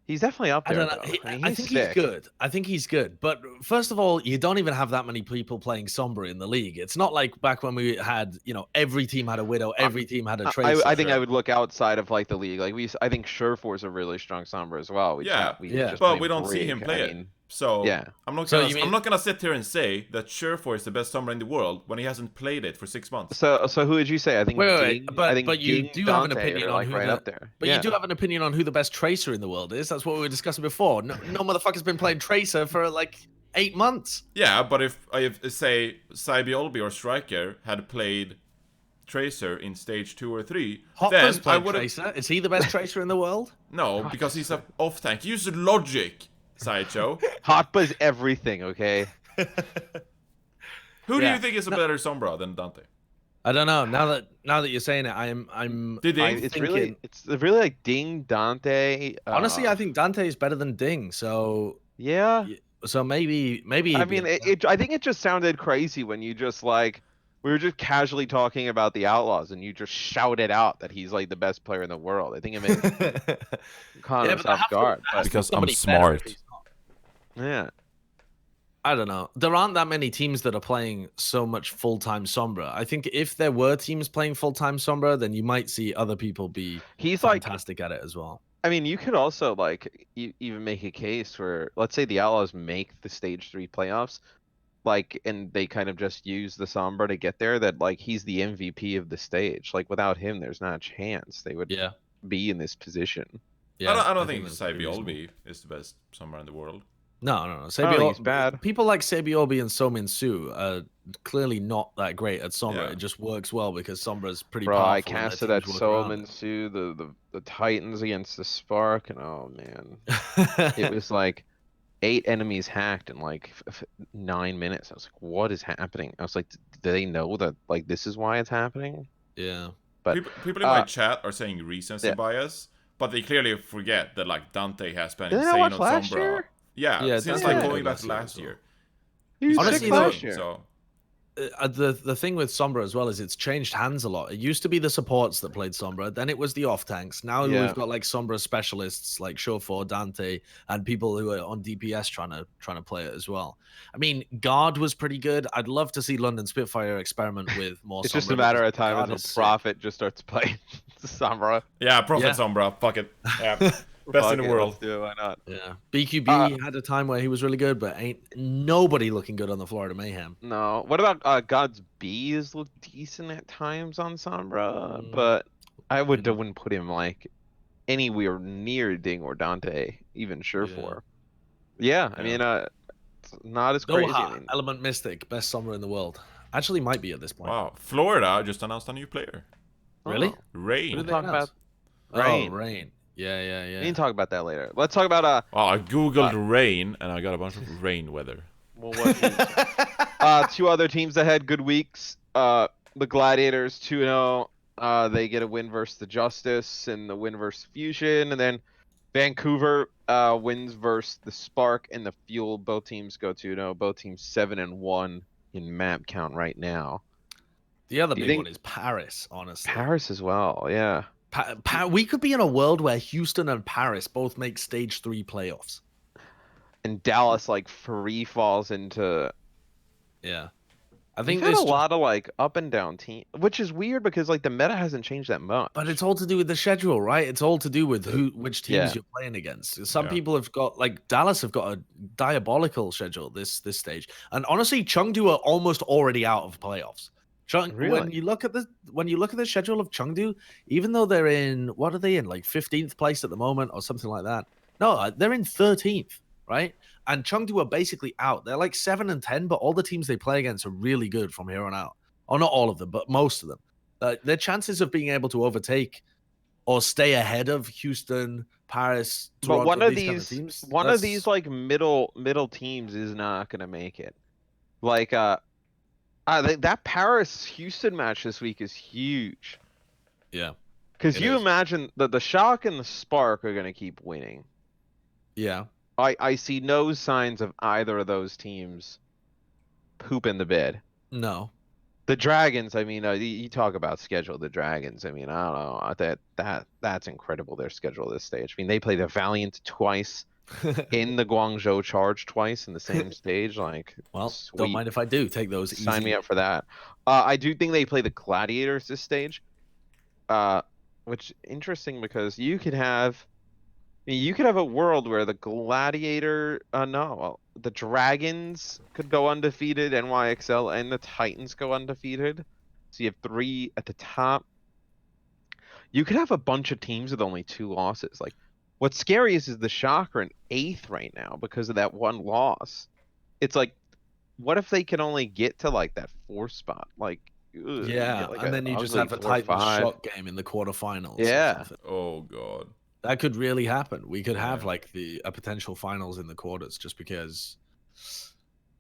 He's definitely up I there. don't know. Though. I mean, I he's think sick. he's good. I think he's good. But first of all, you don't even have that many people playing Sombra in the league. It's not like back when we had, every team had a Widow, every team had a Tracer. I think I would look outside of like the league. Like I think Surefour's a really strong Sombra as well. Yeah, just but play we don't see Brig. him play I it. mean, So yeah. I'm not So gonna you mean- I'm not gonna sit here and say that Surefour is the best Sombra in the world when he hasn't played it for 6 months. So who would you say? I think Wait, Ding, but- I think but you Ding, do have an Dante opinion are, on like who right the- up there. But Yeah. you do have an opinion on who the best Tracer in the world is. That's what we were discussing before. No motherfucker's been playing Tracer for like 8 months. Yeah, but if say Cybiolbi or Striker had played Tracer in stage 2 or 3, then Hopper's I played would have Tracer. Is he the best Tracer in the world? no, because he's a off tank. Use logic, Sideshow. Hotba's everything. Okay. Who do Yeah. you think is a better Sombra than Dante? I don't know. Now that you're saying it, I'm Did he? It's really like Ding, Dante. honestly, I think Dante is better than Ding. So Yeah. maybe. I mean, I think it just sounded crazy when you just like we were just casually talking about the Outlaws and you just shouted out that he's like the best player in the world. I think it made caught us off guard. But, Because I'm somebody better smart. if he's not. yeah. I don't know. There aren't that many teams that are playing so much full-time Sombra. I think if there were teams playing full-time Sombra, then you might see other people be He's like, fantastic at it as well. I mean, you could also like even make a case where let's say the Outlaws make the stage 3 playoffs, like, and they kind of just use the Sombra to get there. That like he's the MVP of the stage. Like without him, there's not a chance they would be in this position. Yeah, I don't think that's pretty reasonable. Cybiolbi is the best Sombra in the world. No. I don't think he's bad. People like Sabiobi and Somin Su are clearly not that great at Sombra. Yeah. It just works well because Sombra is pretty Bro, powerful. I and their casted that teams work around Solomon Sue, the Titans against the Spark, and oh man, it. it was like 8 enemies hacked in like 9 minutes. I was like, what is happening? I was like, do they know that like this is why it's happening? Yeah. But People in my chat are saying recency bias, but they clearly forget that like Dante has been Didn't I insane watch on last Sombra. year? Yeah, since Dante like was going good back to last last year year. He was Honestly, sick though, last year. So The thing with Sombra as well is it's changed hands a lot. It used to be the supports that played Sombra, then it was the off tanks. Now Yeah. we've got like Sombra specialists like Shofor, Dante, and people who are on DPS trying to play it as well. I mean, Guard was pretty good. I'd love to see London Spitfire experiment with more. It's Sombra just a matter because of time Guard until is sick. Prophet just starts playing Sombra. yeah, Prophet Yeah. Sombra, fuck it. Yeah. Best in the world. Let's do it, why not? Yeah, BQB had a time where he was really good, but ain't nobody looking good on the Florida Mayhem. No. What about God's Bees look decent at times on Sombra, but I wouldn't put him like anywhere near Ding or Dante, even Surefour. Yeah, I mean, It's not as crazy. I Doha, mean, Element Mystic, best summer in the world. Actually, might be at this point. Wow. Florida just announced a new player. Really? oh, Who Rain. did they talk announce? about Rain. Oh, Rain. Yeah. We can talk about that later. Let's talk about Oh, I googled rain and I got a bunch of rain weather. well, two other teams that had good weeks. The Gladiators 2-0. They get a win versus the Justice and the win versus Fusion, and then Vancouver wins versus the Spark and the Fuel. Both teams go 2-0. Both teams 7-1 in map count right now. The other Do you big think- one is Paris, honestly. Paris as well, yeah. We could be in a world where Houston and Paris both make stage 3 playoffs. And Dallas like free falls into. Yeah. I We've think had this a lot of like up and down team, which is weird because like the meta hasn't changed that much. But it's all to do with the schedule, right? It's all to do with which teams Yeah. you're playing against. Some Yeah. people have got like Dallas have got a diabolical schedule this stage, and honestly, Chengdu are almost already out of playoffs. When Really? you look at the schedule of Chengdu, even though they're in what are they in like 15th place at the moment or something like that? No, they're in 13th, right? And Chengdu are basically out. They're like 7 and 10, but all the teams they play against are really good from here on out. Or not all of them, but most of them. Their chances of being able to overtake or stay ahead of Houston, Paris, Toronto, But one of these kind these, teams, one of that's- these like middle teams is not gonna make it. Like that Paris Houston match this week is huge. yeah, Because It you is. imagine that the Shock and the Spark are gonna keep winning. yeah, I see no signs of either of those teams pooping the bed. no, The Dragons, I mean, you talk about schedule. The Dragons, I mean, I don't know. That's incredible. Their schedule this stage. I mean, they play the Valiant twice, in the Guangzhou Charge twice in the same stage. Like, well, sweet. don't mind if I do take those. Sign easy. me up for that. I do think they play the Gladiators this stage. Which interesting because you could have a world where the Gladiator, the Dragons could go undefeated, NYXL and the Titans go undefeated. So you have 3 at the top. You could have a bunch of teams with only 2 losses. Like, what's scary is the Shock are in 8th right now because of that one loss. It's like, what if they can only get to like that 4th spot? Like, ugh, you Yeah, get, like, and then you just ugly have a 4 or Titans 5. Shock game in the quarterfinals. or Yeah. something. Oh god. That could really happen. We could have Yeah. like a potential finals in the quarters just because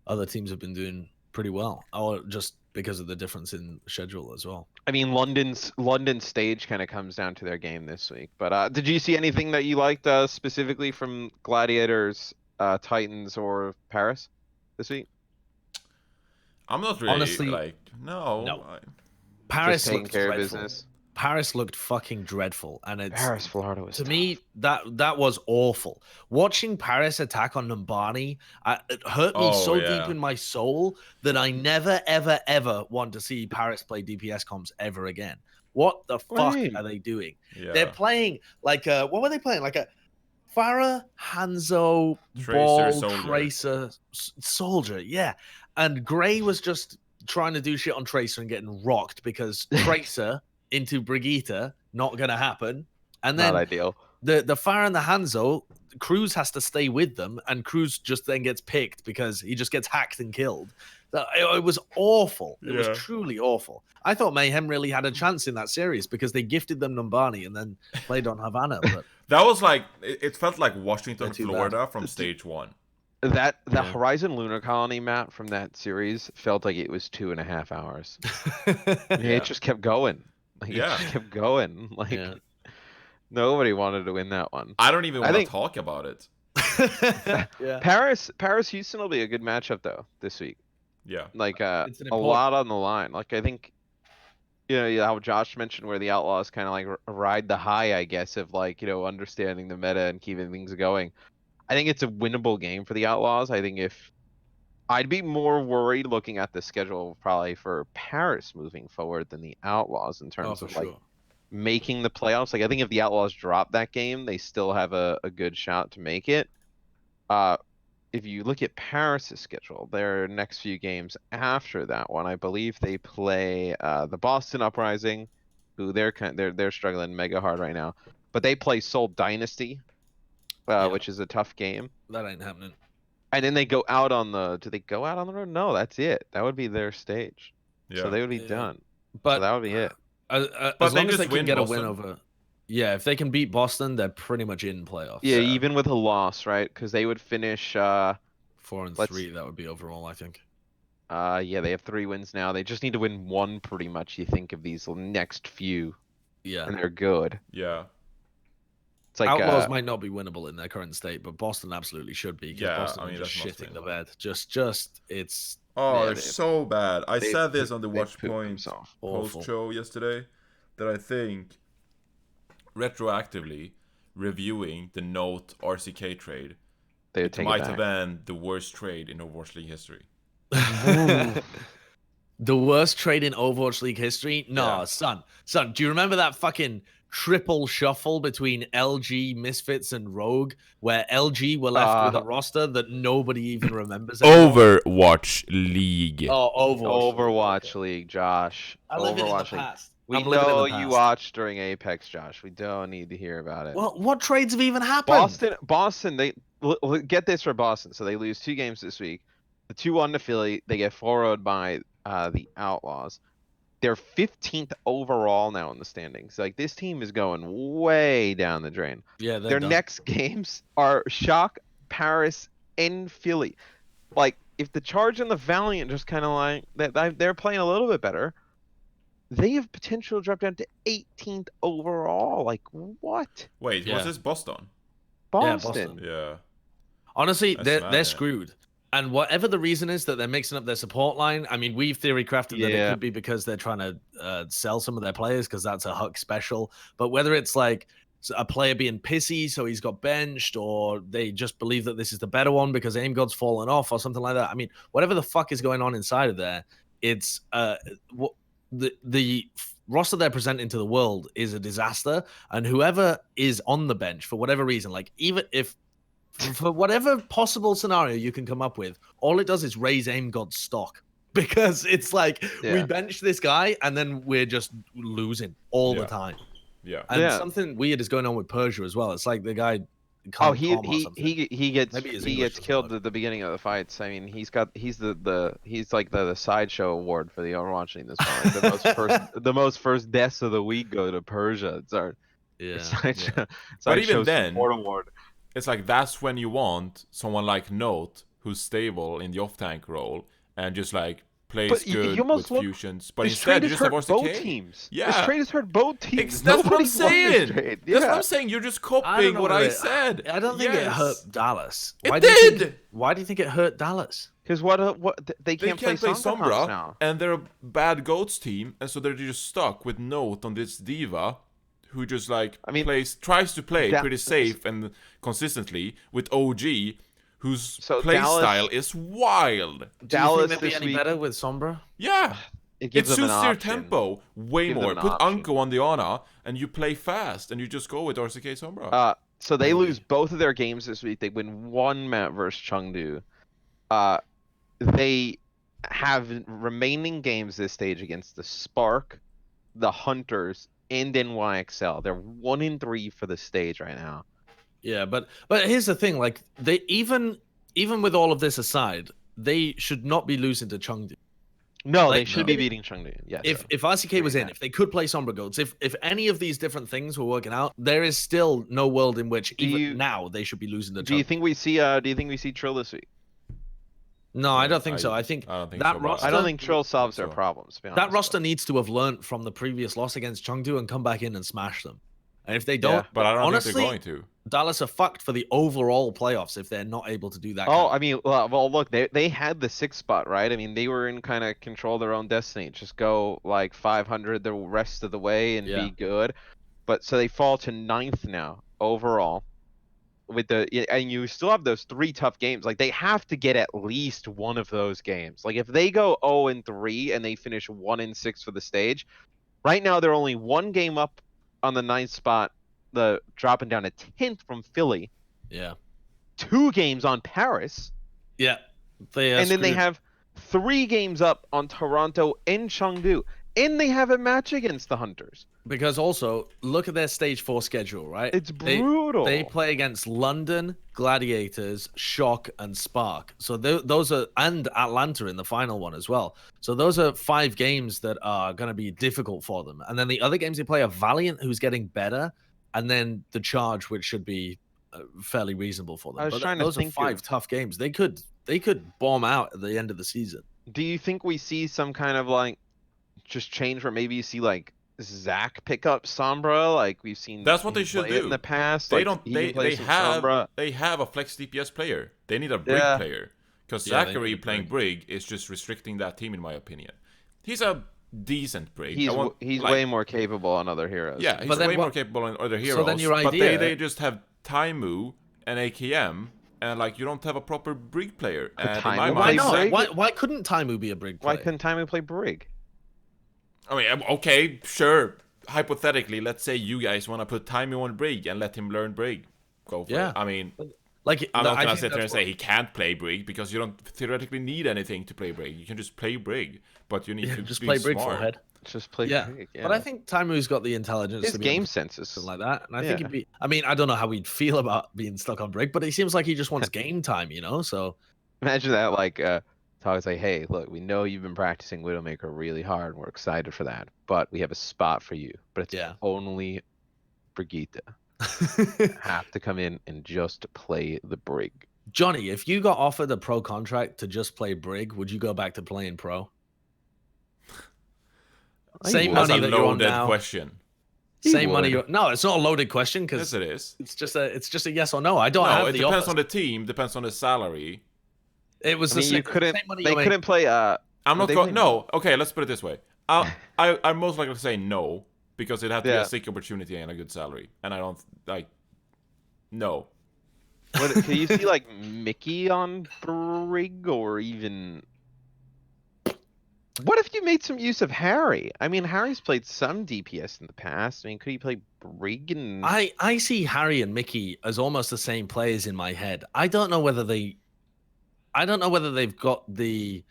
other teams have been doing pretty well, or just because of the difference in schedule as well. I mean, London stage kind of comes down to their game this week. But did you see anything that you liked specifically from Gladiators, Titans, or Paris this week? I'm not really Honestly, like no. no. Paris Just taking looked care of dreadful. business. Paris looked fucking dreadful, and it's Paris, Florida was to tough. me that was awful. Watching Paris attack on Numbani, it hurt me Oh, so yeah. deep in my soul that I never, ever, ever want to see Paris play DPS comps ever again. What the fuck Right. are they doing? Yeah. They're playing like what were they playing? Like a Farah, Hanzo, Tracer, Ball, Soldier. Tracer, Soldier, yeah. And Gray was just trying to do shit on Tracer and getting rocked because Tracer into Brigitte, not gonna happen. And then Not ideal. the Farah and the Hanzo, Cruz has to stay with them, and Cruz just then gets picked because he just gets hacked and killed. So it was awful. It Yeah. was truly awful. I thought Mayhem really had a chance in that series because they gifted them Numbani and then played on Havana. But That was like it felt like Washington, Not too bad. Florida from stage 1. The Yeah. Horizon Lunar Colony map from that series felt like it was 2.5 hours. Yeah. It just kept going. Like, Yeah. It just kept going. Like, Yeah. nobody wanted to win that one. I don't even I want to think- talk about it. yeah. Paris, Houston will be a good matchup though this week. Yeah. Like It's an a lot on the line. Like I think, how Josh mentioned where the Outlaws kind of like ride the high, I guess, of like understanding the meta and keeping things going. I think it's a winnable game for the Outlaws. I think if I'd be more worried looking at the schedule probably for Paris moving forward than the Outlaws in Oh, terms for of like sure. making the playoffs. Like I think if the Outlaws drop that game, they still have a good shot to make it. If you look at Paris' schedule, their next few games after that one, I believe they play the Boston Uprising, who they're struggling mega hard right now. But they play Seoul Dynasty, Yeah. which is a tough game. That ain't happening. And then they go out on the. Do they go out on the road? No, that's it. That would be their stage. So Yeah. they would be Yeah. done. But So that would be it. But as they long as just they can win get a Boston. win over, yeah, if they can beat Boston, they're pretty much in playoffs. Yeah, even with a loss, right? Because they would finish. 4 and Let's- 3, that would be overall, I think. Yeah, they have 3 wins now. They just need to win 1 pretty much. You think of these next few, Yeah. and they're good. Yeah. It's like Outlaws might not be winnable in their current state, but Boston absolutely should be. 'Cause Yeah, Boston I mean, are just that's shitting must the win. bed. It's Oh, Yeah, they're they- so bad. I they said this poop- on the they Watch poop Point themselves. Awful. post show yesterday that I think retroactively reviewing the Note RCK trade, They would it take might it have back. been the worst trade in Overwatch League history. The worst trade in Overwatch League history? Nah, Yeah. son, do you remember that fucking triple shuffle between LG, Misfits, and Rogue, where LG were left with a roster that nobody even remembers anymore? Overwatch League. Oh, Overwatch League, Josh. I live it in the Overwatch League. past. We I'm living in know the you past. watched during Apex, Josh. We don't need to hear about it. Well, what trades have even happened? Boston. They get this for Boston. So they lose 2 games this week. The 2-1 to Philly. They get 4-0'd by the Outlaws. They're 15th overall now in the standings. Like this team is going way down the drain. Yeah, Their next games are Shock, Paris, and Philly. Like if the Charge and the Valiant just kind of like they're playing a little bit better, they have potential to drop down to 18th overall. Like what? Wait, Yeah. was this Boston? Boston. Yeah. Honestly, That's they're mad, yeah. screwed. And whatever the reason is that they're mixing up their support line, I mean, we've theory crafted that it Yeah. could be because they're trying to sell some of their players because that's a Huck special. But whether it's like a player being pissy, so he's got benched, or they just believe that this is the better one because Aim God's fallen off or something like that. I mean, whatever the fuck is going on inside of there, it's the roster they're presenting to the world is a disaster. And whoever is on the bench for whatever reason, like even if for whatever possible scenario you can come up with, all it does is raise Aim God's stock because it's like we Yeah. bench this guy and then we're just losing all the Yeah. time. Yeah. And Yeah. something weird is going on with Persia as well. It's like the guy Oh, can't calm or something. he gets Maybe his he English gets doesn't killed work. at the beginning of the fights. I mean, he's like the sideshow award for the Overwatch League this one. Like, the most first deaths of the week go to Persia. It's our Yeah. sideshow. But even sideshow then- support award. It's like that's when you want someone like Note who's stable in the off tank role and just like plays But you good almost with want- fusions. But This instead trade you has just have hurt both RCK. teams. Yeah. This trade has hurt both teams. That's what I'm Nobody won this saying. trade. That's what Yeah. I'm saying. You're just I don't copying know what whether I it- said. I don't think it hurt Yes. Dallas. It Why do you think- did! why do you think it hurt Dallas? Because they They can't can't play Sombra Sombra, now. and they're a bad goats team, and so they're just stuck with Note on this diva, who just like I mean, tries to play Da- pretty safe and consistently with OG, whose So play Dallas- style is wild. Dallas do you think they'd be this any week. better with Sombra? Yeah, It it gives them suits an their option. tempo way Gives them more. an Put option. Anko on the Ana, and you play fast, and you just go with RCK Sombra. So they Maybe. lose both of their games this week. They win 1 map versus Chengdu. They have remaining games this stage against the Spark, the Hunters, and NYXL. They're 1-3 for the stage right now. Yeah, but here's the thing: like they even with all of this aside, they should not be losing to Chengdu. No, Like, they should no. be beating Chengdu. Yes. If RCK was in, if they could play Sombra Goats, if any of these different things were working out, there is still no world in which now they should be losing to Do you Chengdu. think we see Trill this week? No, I don't think so. I think don't think that so, but roster- I don't think Trill solves their so. problems. To be that honest, roster needs to have learned from the previous loss against Chengdu and come back in and smash them. And if they don't, but I don't honestly, think they're going to. Dallas are fucked for the overall playoffs if they're not able to do that. Oh, I mean, well, look, they had the 6th spot, right? I mean, they were in kind of control of their own destiny. Just go like 500 the rest of the way and Yeah. be good. But so they fall to 9th now overall. And you still have those 3 tough games. Like they have to get at least one of those games. Like if they go 0-3 and they finish 1-6 for the stage, right now they're only 1 game up on the 9th spot, the dropping down to 10th from Philly. Yeah. 2 games on Paris. Yeah. They are And then they screwed. have 3 games up on Toronto and Chengdu. And they have a match against the Hunters. Because also, look at their stage 4 schedule, right? It's brutal. They play against London, Gladiators, Shock, and Spark. So those are, and Atlanta in the final one as well. So those are 5 games that are going to be difficult for them. And then the other games they play are Valiant, who's getting better, and then the Charge, which should be fairly reasonable for them. I was But trying to those are think 5 of- tough games. They could bomb out at the end of the season. Do you think we see some kind of like just change where maybe you see like Zach pick up Sombra like we've seen? That's what him they should play it do. in the past. They like, don't. he can play They some have. Sombra. They have a flex DPS player. They need a Brig Yeah. player because Yeah, they Zachary need playing Brig is just restricting that team, in my opinion. He's a decent Brig. He's like, way more capable on other heroes. Yeah, he's But then way more what- capable than other heroes. then your but idea- they just have Taimu and AKM, and like you don't have a proper Brig player. Could And in Taimu my Why play mind, not? Brig? Why couldn't Taimu be a Brig player? Why couldn't Taimu play Brig? I mean, okay, sure. Hypothetically, let's say you guys want to put Taimu on Brig and let him learn Brig. Go for Yeah. it. I mean, Like, I'm no, not I gonna think sit there and that's say he can't play Brig because you don't theoretically need anything to play Brig. You can just play Brig, but you need to just be play Brig smart. forehead. Just play Yeah. Brig. But I think Taimu's got the intelligence his to be game able to senses. something like that, and I think Yeah. he'd be. I mean, I don't know how he'd feel about being stuck on Brig, but he seems like he just wants game time, you know. So Imagine that, like, Talk say, hey, look, we know you've been practicing Widowmaker really hard, and we're excited for that, but we have a spot for you, but it's Yeah. only Brigitte. Have to come in and just play the Brig. Johnny, if you got offered a pro contract to just play Brig, would you go back to playing pro? I Same would. That's money a that you're on loaded now. question. He Same money. would. No, it's not a loaded question Yes, because it is. it's just a yes or no. I don't No, have it the depends offer. on the team. Depends on the salary. It was I the mean, same, you couldn't. same money They you make. couldn't play. I'm Would not they going. play No. Okay, let's put it this way. I'm most likely to say no because it had to be Yeah. a sick opportunity and a good salary, and I don't like. No. What, can you see like Mickey on Brig or even? What if you made some use of Harry? I mean, Harry's played some DPS in the past. I mean, could he play Brig and? I see Harry and Mickey as almost the same players in my head. I don't know whether they've got the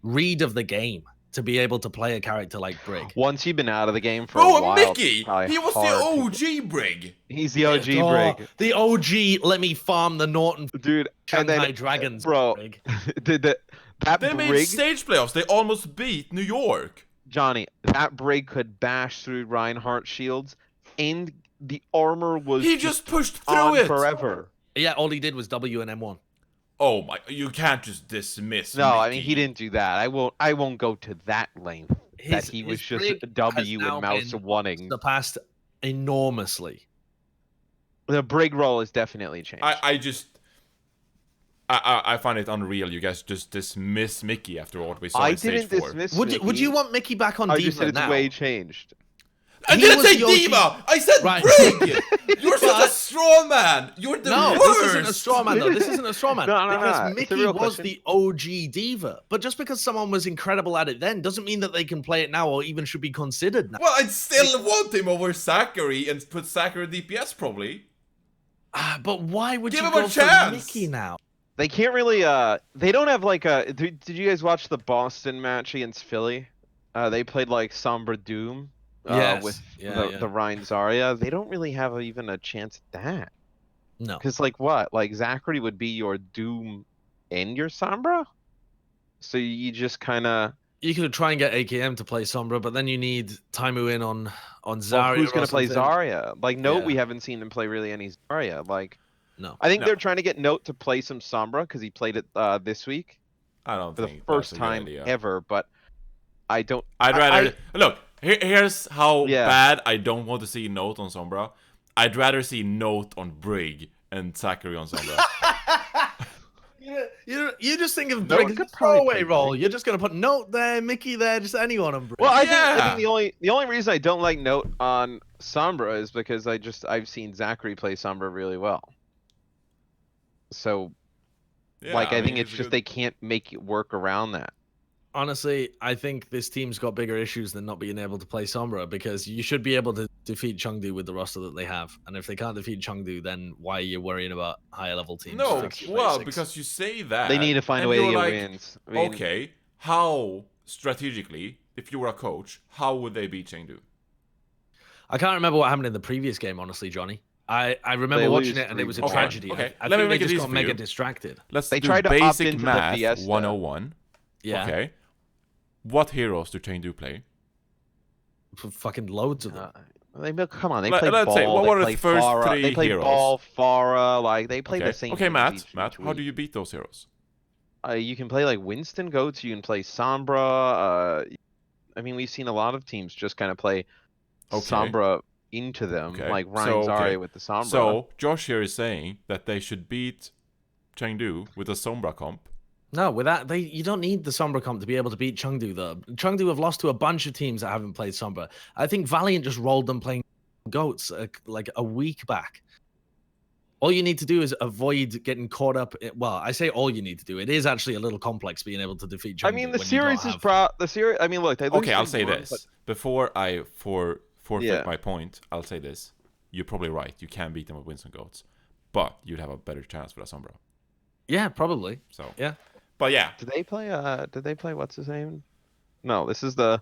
read of the game to be able to play a character like Brig. Once you've been out of the game for a Bro, while, Mickey! it's probably He was the hard to- OG Brig. He's the OG Oh, Brig, the OG. Let me farm the Norton dude. And Shanghai then, Dragons, bro, Brig. that They made Brig, stage playoffs. They almost beat New York. Johnny, that Brig could bash through Reinhardt shields, and the armor was He just pushed through on it. forever. Yeah, all he did was W and M1. Oh my! You can't just dismiss. No, I mean Mickey. he didn't do that. I won't go to that length. That he was just Brig a W has now and mouse been wanting. surpassed enormously. The Brig roll has definitely changed. I find it unreal. You guys just dismiss Mickey after what we saw I in stage didn't 4. dismiss. Would Mickey. you want Mickey back on I Diva just said it's now? way changed. I He didn't was say the OG. Diva. I said Right. Brig. You're such a But- straw man. You're the No, worst. this isn't a straw man though. This isn't a straw man No, because it's a Mickey real was question. the OG diva. But just because someone was incredible at it then doesn't mean that they can play it now or even should be considered now. Well, I'd still want him over Zachary and put Zachary DPS probably. But why would Give you him a go for chance. Mickey now? They can't really. They don't have like a. Did you guys watch the Boston match against Philly? They played like Sombra Doom. Yes. With Yeah, the Ryan Zarya. They don't really have even a chance at that. No. Because like what? Like Zachary would be your Doom and your Sombra. So you just kind of. You could try and get AKM to play Sombra, but then you need Taimu in on Zarya. Well, who's or gonna play something. Zarya? Like Note, Yeah. we haven't seen him play really any Zarya. Like No. I think No. they're trying to get Note to play some Sombra because he played it this week I don't for the think first that's a good time idea. ever. But I don't. I'd rather look. Here's how Yeah. bad I don't want to see Note on Sombra. I'd rather see Note on Brig and Zachary on Sombra. You just think of No Brig one as could a probably throwaway play role. Brig. You're just gonna put Note there, Mickey there, just anyone on Brig. Well, I Yeah. think the only reason I don't like Note on Sombra is because I've seen Zachary play Sombra really well. So Yeah, like I mean, think it's if just you- they can't make it work around that. Honestly, I think this team's got bigger issues than not being able to play Sombra because you should be able to defeat Chengdu with the roster that they have. And if they can't defeat Chengdu, then why are you worrying about higher level teams? No, Fix your well, basics. because you say that They need to find a and way to you're get like, wins. I mean, okay, how strategically if you were a coach, how would they beat Chengdu? I can't remember what happened in the previous game, honestly, Johnny. I remember They watching lose it and it was a 3-1. tragedy. Okay, I let me think make they it just easy got for mega you. distracted. Let's They do tried to opt basic into the math Fiesta. 101. Yeah. Okay. What heroes do Chengdu play? Fucking loads of them. Come on, they Let's play ball. say, what they were the play first Farah, three They play heroes? ball, Farah. Like they play Okay, the same. okay, things Matt. each How do week. you beat those heroes? You can play like Winston Goats. You can play Sombra. I mean, we've seen a lot of teams just kind of play Okay. Sombra into them, Okay. like Ryan Zare okay. with the Sombra. So Josh here is saying that they should beat Chengdu with a Sombra comp. No, with that, you don't need the Sombra comp to be able to beat Chengdu, though. Chengdu have lost to a bunch of teams that haven't played Sombra. I think Valiant just rolled them playing Goats like a week back. All you need to do is avoid getting caught up. Well, I say all you need to do. It is actually a little complex being able to defeat Chengdu. I mean, the when you don't series is have- the series. I mean, look. They lose Okay, I'll say 3-1, this. but- Before I forfeit Yeah. my point, I'll say this. You're probably right. You can beat them with Winston Goats. But you'd have a better chance with a Sombra. Yeah, probably. So Yeah. But yeah. Did they play what's his name? No, this is the.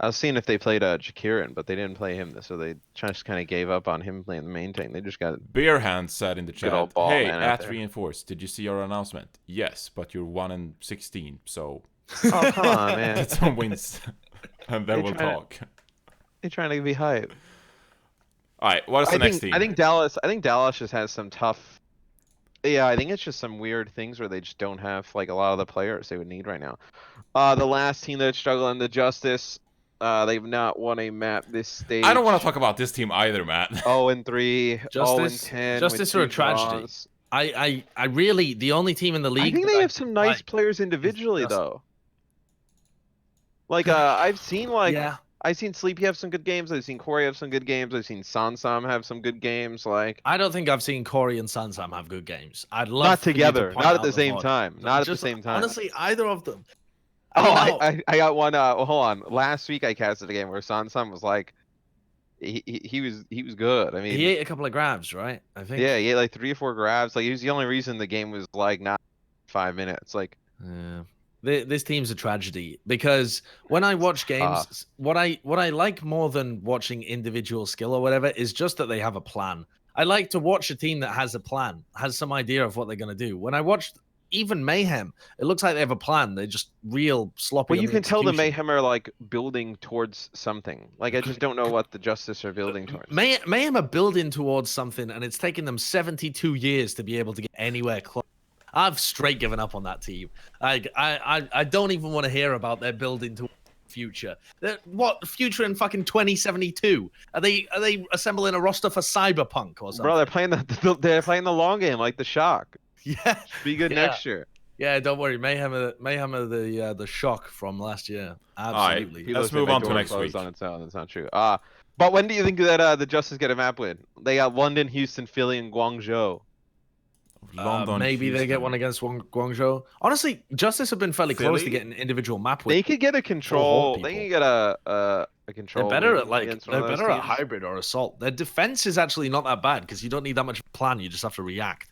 I was seeing if they played Jakirin, but they didn't play him, so they just kind of gave up on him playing the main tank. They just got Beerhand said in the chat, old ball hey, man out at there." Reinforced, did you see our announcement? Yes, but you're 1-16, so Oh come on, man! get some wins, and then They we'll tryna- talk. They're trying to be hype. All right, what is the next team? I think Dallas just has some tough. Yeah, I think it's just some weird things where they just don't have like a lot of the players they would need right now. The last team that's struggling, the Justice. They've not won a map this stage. I don't want to talk about this team either, Matt. 0-3, Justice- 0-10. Justice with are a 2 tragedy. draws. I really, the only team in the league. I think that they have some nice like players individually Justice. though. Like I've seen Yeah. I've seen Sleepy have some good games. I've seen Corey have some good games. I've seen Sansam have some good games. Like I don't think I've seen Corey and Sansam have good games. I'd love not for you to together, point not out at the same VOD. time, not at the Just same time. Honestly, either of them. Oh, mean, no. I got one. Hold on. Last week I casted a game where Sansam was like, he was good. I mean, He ate a couple of grabs, right? I think. yeah, he ate like 3 or 4 grabs. Like he was the only reason the game was like not 5 minutes. Like Yeah. This team's a tragedy because when I watch games, what I like more than watching individual skill or whatever is just that they have a plan. I like to watch a team that has a plan, has some idea of what they're going to do. When I watched even Mayhem, it looks like they have a plan. They're just real sloppy. well, you on can tell the execution. Mayhem are like building towards something. Like I just don't know what the Justice are building towards. Mayhem are building towards something, and it's taken them 72 years to be able to get anywhere close. I've straight given up on that team. Like I don't even want to hear about their building to future. What future in fucking 2072? Are they assembling a roster for Cyberpunk or something? Bro, they're playing the long game like the Shock. Yeah, Be good Yeah. next year. yeah. Don't worry, Mayhem are the shock from last year. right. Absolutely. Let's move on to next week. On its own. That's not true. But when do you think that the Justice get a map win? They got London, Houston, Philly, and Guangzhou. London, maybe they get Houston. one against Guangzhou. Honestly, Justice have been fairly close to Philly? getting individual map wins. They could get a control. people. They can get a control. They're better win at like against one they're of those better at teams. hybrid or assault. Their defense is actually not that bad because you don't need that much plan. You just have to react.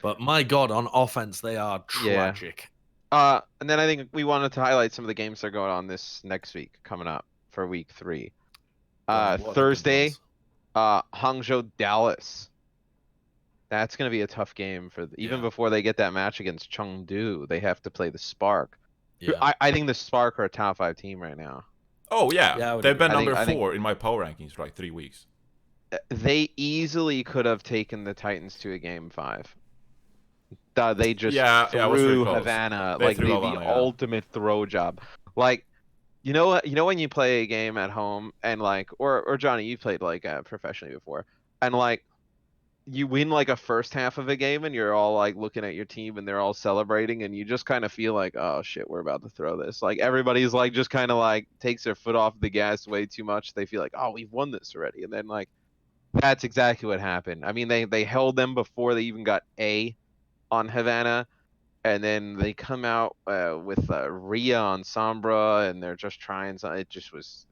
But my god, on offense they are Yeah. tragic. And then I think we wanted to highlight some of the games that are going on this next week, coming up for week 3. God, what are the good Thursday, ones? Hangzhou, Dallas. That's gonna be a tough game for even Yeah. before they get that match against Chengdu. They have to play the Spark. Yeah. I think the Spark are a top 5 team right now. Oh yeah, Yeah, I would they've been agree. number I think- 4 in my power rankings for like 3 weeks. They easily could have taken the Titans to a game 5. They just Yeah, it was pretty threw close. Havana They like threw the Havana, yeah. ultimate throw job. Like, you know when you play a game at home and like, or Johnny, you played like professionally before, and like you win like a first half of a game and you're all like looking at your team and they're all celebrating and you just kind of feel like, oh shit, we're about to throw this. Like everybody's like just kind of like takes their foot off the gas way too much. They feel like, oh, we've won this already, and then like that's exactly what happened. I mean, they held them before they even got A on Havana, and then they come out with Rhea on Sombra, and they're just trying. It just was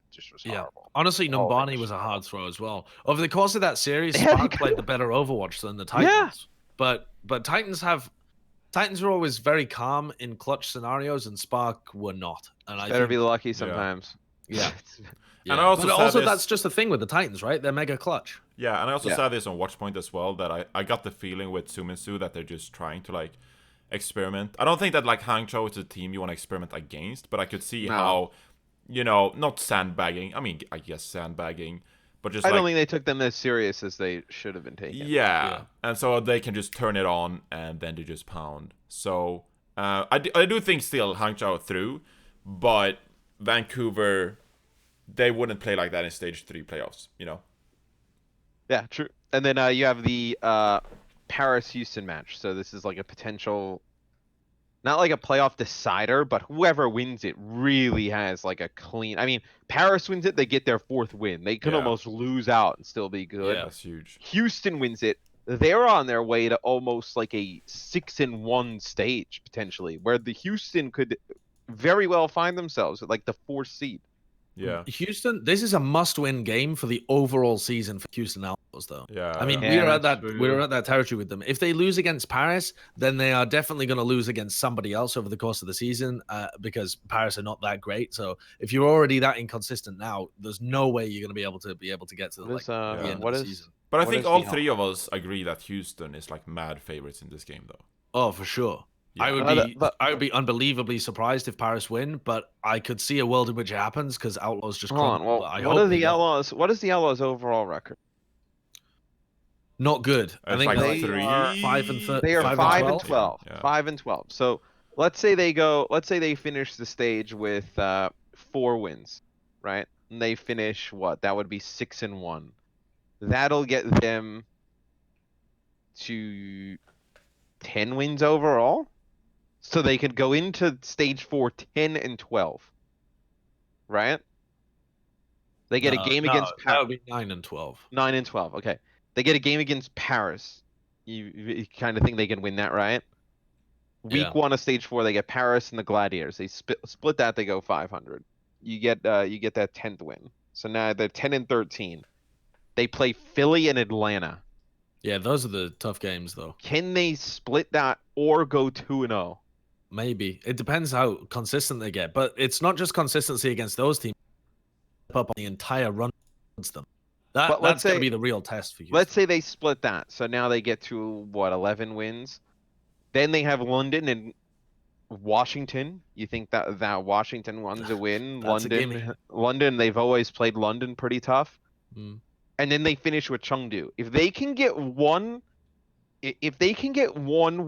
Yeah. horrible. Honestly, Oh, Numbani they was just- a hard throw as well. Over the course of that series, Yeah, they Spark got- played the better Overwatch than the Titans. But Titans have Titans were always very calm in clutch scenarios, and Spark were not. And I Better think, be lucky sometimes. yeah. And I also but said also this- that's just the thing with the Titans, right? They're mega clutch. Yeah, and I also Yeah. said this on Watchpoint as well, that I got the feeling with Suminsu that they're just trying to like experiment. I don't think that like Hangzhou is a team you want to experiment against, but I could see No. how, you know, not sandbagging. I mean, I guess sandbagging, but just I like don't think they took them as serious as they should have been taken. yeah. And so they can just turn it on and then they just pound. So I do think still Hangzhou through, but Vancouver, they wouldn't play like that in stage 3 playoffs, you know? Yeah, true. And then you have the Paris-Houston match. So this is like a potential, not like a playoff decider, but whoever wins it really has like a clean. I mean, Paris wins it, they get their 4th win. They can Yeah. almost lose out and still be good. Yeah. That's huge. Houston wins it, they're on their way to almost like a 6-1 stage potentially, where the Houston could very well find themselves at like the 4th seed. Yeah. Houston, this is a must-win game for the overall season for Houston Outlaws, though. Yeah. I mean, Yeah, we are at that's that true. we're at that territory with them. If they lose against Paris, then they are definitely going to lose against somebody else over the course of the season, because Paris are not that great. So if you're already that inconsistent now, there's no way you're going to be able to get to What is, the end what of the is- season. But I What think is all the 3 of us agree that Houston is like mad favorites in this game, though. Oh, for sure. Yeah. I would be unbelievably surprised if Paris win, but I could see a world in which it happens because Outlaws just Hold on. crumble. Well, But I what hope are they the don't. Outlaws? What is the Outlaws' overall record? Not good. I It's think like they're they 3. are 5 and 30. They are 5 and 12. Yeah. 5 and 12. So let's say they go. Let's say they finish the stage with 4 wins, right? And they finish what? That would be 6-1. That'll get them to 10 wins overall. So they could go into stage 4 10 and 12. Right? They get a game against that Paris. would be 9 and 12. 9 and 12. Okay. They get a game against Paris. You kind of think they can win that, right? Week Yeah. 1 of stage 4, they get Paris and the Gladiators. They split that, they go 500. You get that 10th win. So now they're 10 and 13. They play Philly and Atlanta. Yeah, those are the tough games, though. Can they split that or go 2-0? Maybe it depends how consistent they get, but it's not just consistency against those teams. Up on the entire run against them. But let's That's going say- to be the real test for you. Let's say they split that. So now they get to what, 11 wins? Then they have London and Washington. You think that Washington one's a win? That's a gimme. London, they've always played London pretty tough. Mm. And then they finish with Chengdu. If they can get one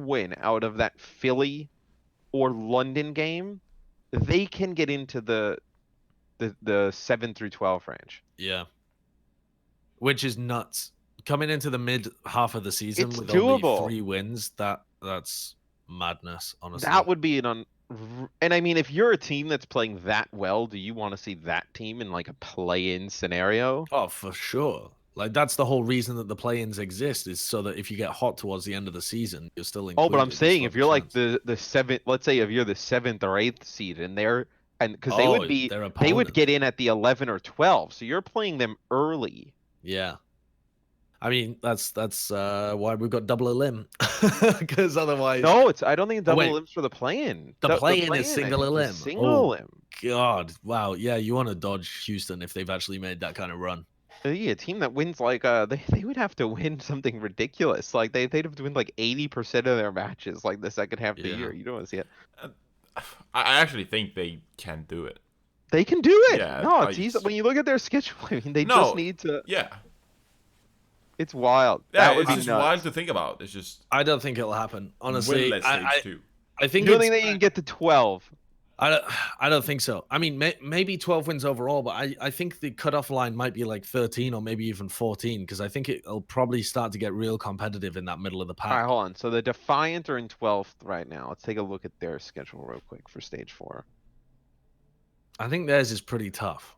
win out of that Philly or London game, they can get into the 7 through 12 range. Yeah, which is nuts. Coming into the mid half of the season It's with doable. only 3 wins, that's madness. Honestly, That would be and I mean, if you're a team that's playing that well, do you want to see that team in like a play-in scenario? Oh, for sure. Like that's the whole reason that the play-ins exist, is so that if you get hot towards the end of the season, you're still included. Oh, but I'm It's saying not if a you're like chance. the 7th, let's say if you're the 7th or 8th seed and because they Oh, would be their they would opponent. get in at the 11 or 12, so you're playing them early. Yeah. I mean, that's why we've got double a limb, because otherwise, No, I don't think double wait. limbs for the play-in. The play-in is I single think, limb. is Single Oh. limb. God, wow, yeah, you want to dodge Houston if they've actually made that kind of run. Yeah, a team that wins like they would have to win something ridiculous. Like they'd have to win like 80% of their matches like the second half of the Yeah. year. You don't want to see it. I actually think they can do it. They can do it. Yeah, No, like, it's easy. When you look at their schedule, I mean, they No. just need to. Yeah. It's wild. Yeah, That would it's be just nuts. wild to think about. It's just I don't think it'll happen. Honestly, winless stage 2. I think You don't it's, think they can get to 12? I don't think so. I mean, maybe 12 wins overall, but I think the cutoff line might be like 13 or maybe even 14, because I think it'll probably start to get real competitive in that middle of the All right, pack. hold on. So the Defiant are in 12th right now. Let's take a look at their schedule real quick for stage 4. I think theirs is pretty tough.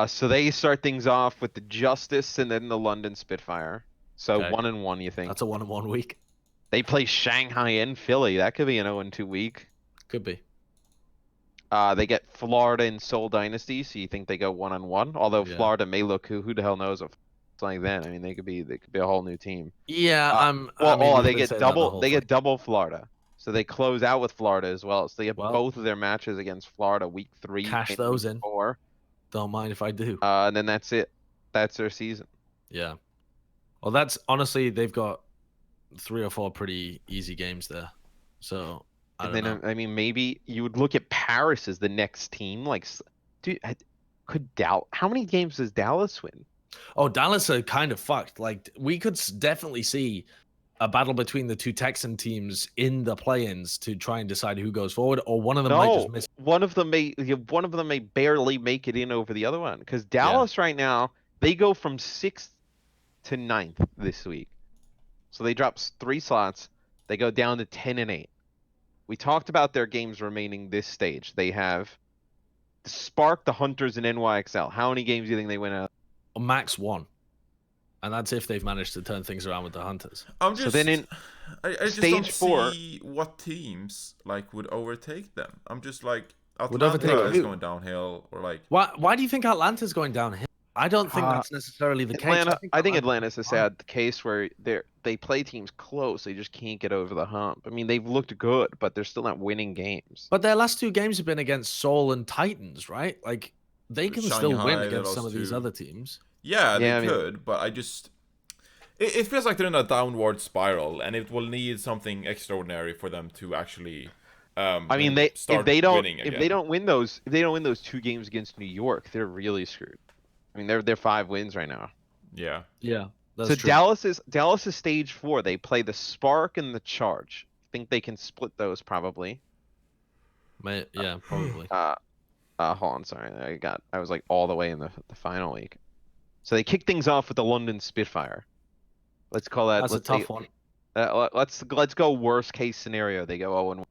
So they start things off with the Justice and then the London Spitfire. So Okay. 1-1, you think? That's a 1-1 week. They play Shanghai and Philly. That could be an 0-2 week. Could be. They get Florida and Seoul Dynasty, so you think they go 1-1? Although Yeah. Florida may look who the hell knows of. like that. I mean, they could be a whole new team. Yeah, Well, I mean, they we've been get saying that the double. whole They thing. get double Florida, so they close out with Florida as well. So they have Well, both of their matches against Florida week 3, cash and those week in. 4. Don't mind if I do. And then that's it. That's their season. Yeah. Well, that's honestly, they've got 3 or 4 pretty easy games there. So I And don't then know. I mean, maybe you would look at Paris as the next team. Like, dude, could Dallas? How many games does Dallas win? Oh, Dallas are kind of fucked. Like we could definitely see a battle between the 2 Texan teams in the play-ins to try and decide who goes forward, or one of them might just No, miss. one of them may barely make it in over the other one because Dallas right now they go from 6th to 9th this week, so they drop 3 slots. They go down to 10 and 8. We talked about their games remaining this stage. They have the Spark, the Hunters, and NYXL. How many games do you think they win out? Max 1. And that's if they've managed to turn things around with the Hunters. I'm So just, then in I just stage don't 4 see what teams like would overtake them. I'm just like Would overtake Atlanta is who? going downhill, or like Why do you think Atlanta's going downhill? I don't think that's necessarily the case. Atlanta. I think Atlanta's Atlanta's a sad case where they play teams close. They just can't get over the hump. I mean, they've looked good, but they're still not winning games. But their last 2 games have been against Seoul and Titans, right? Like they can still win Shanghai, they against lost some of these to. other teams. Yeah, they Yeah, I mean- could, but I just it feels like they're in a downward spiral, and it will need something extraordinary for them to actually. I mean, start if they don't winning again. if they don't win those 2 games against New York, they're really screwed. I mean, they're 5 wins right now. Yeah. Yeah, that's So true. Dallas is stage 4. They play the Spark and the Charge. I think they can split those probably. Yeah, probably. Hold on, sorry. I was like all the way in the final week. So they kick things off with the London Spitfire. Let's call that. That's a let's tough say- one. Let's go worst case scenario. They go 0-1.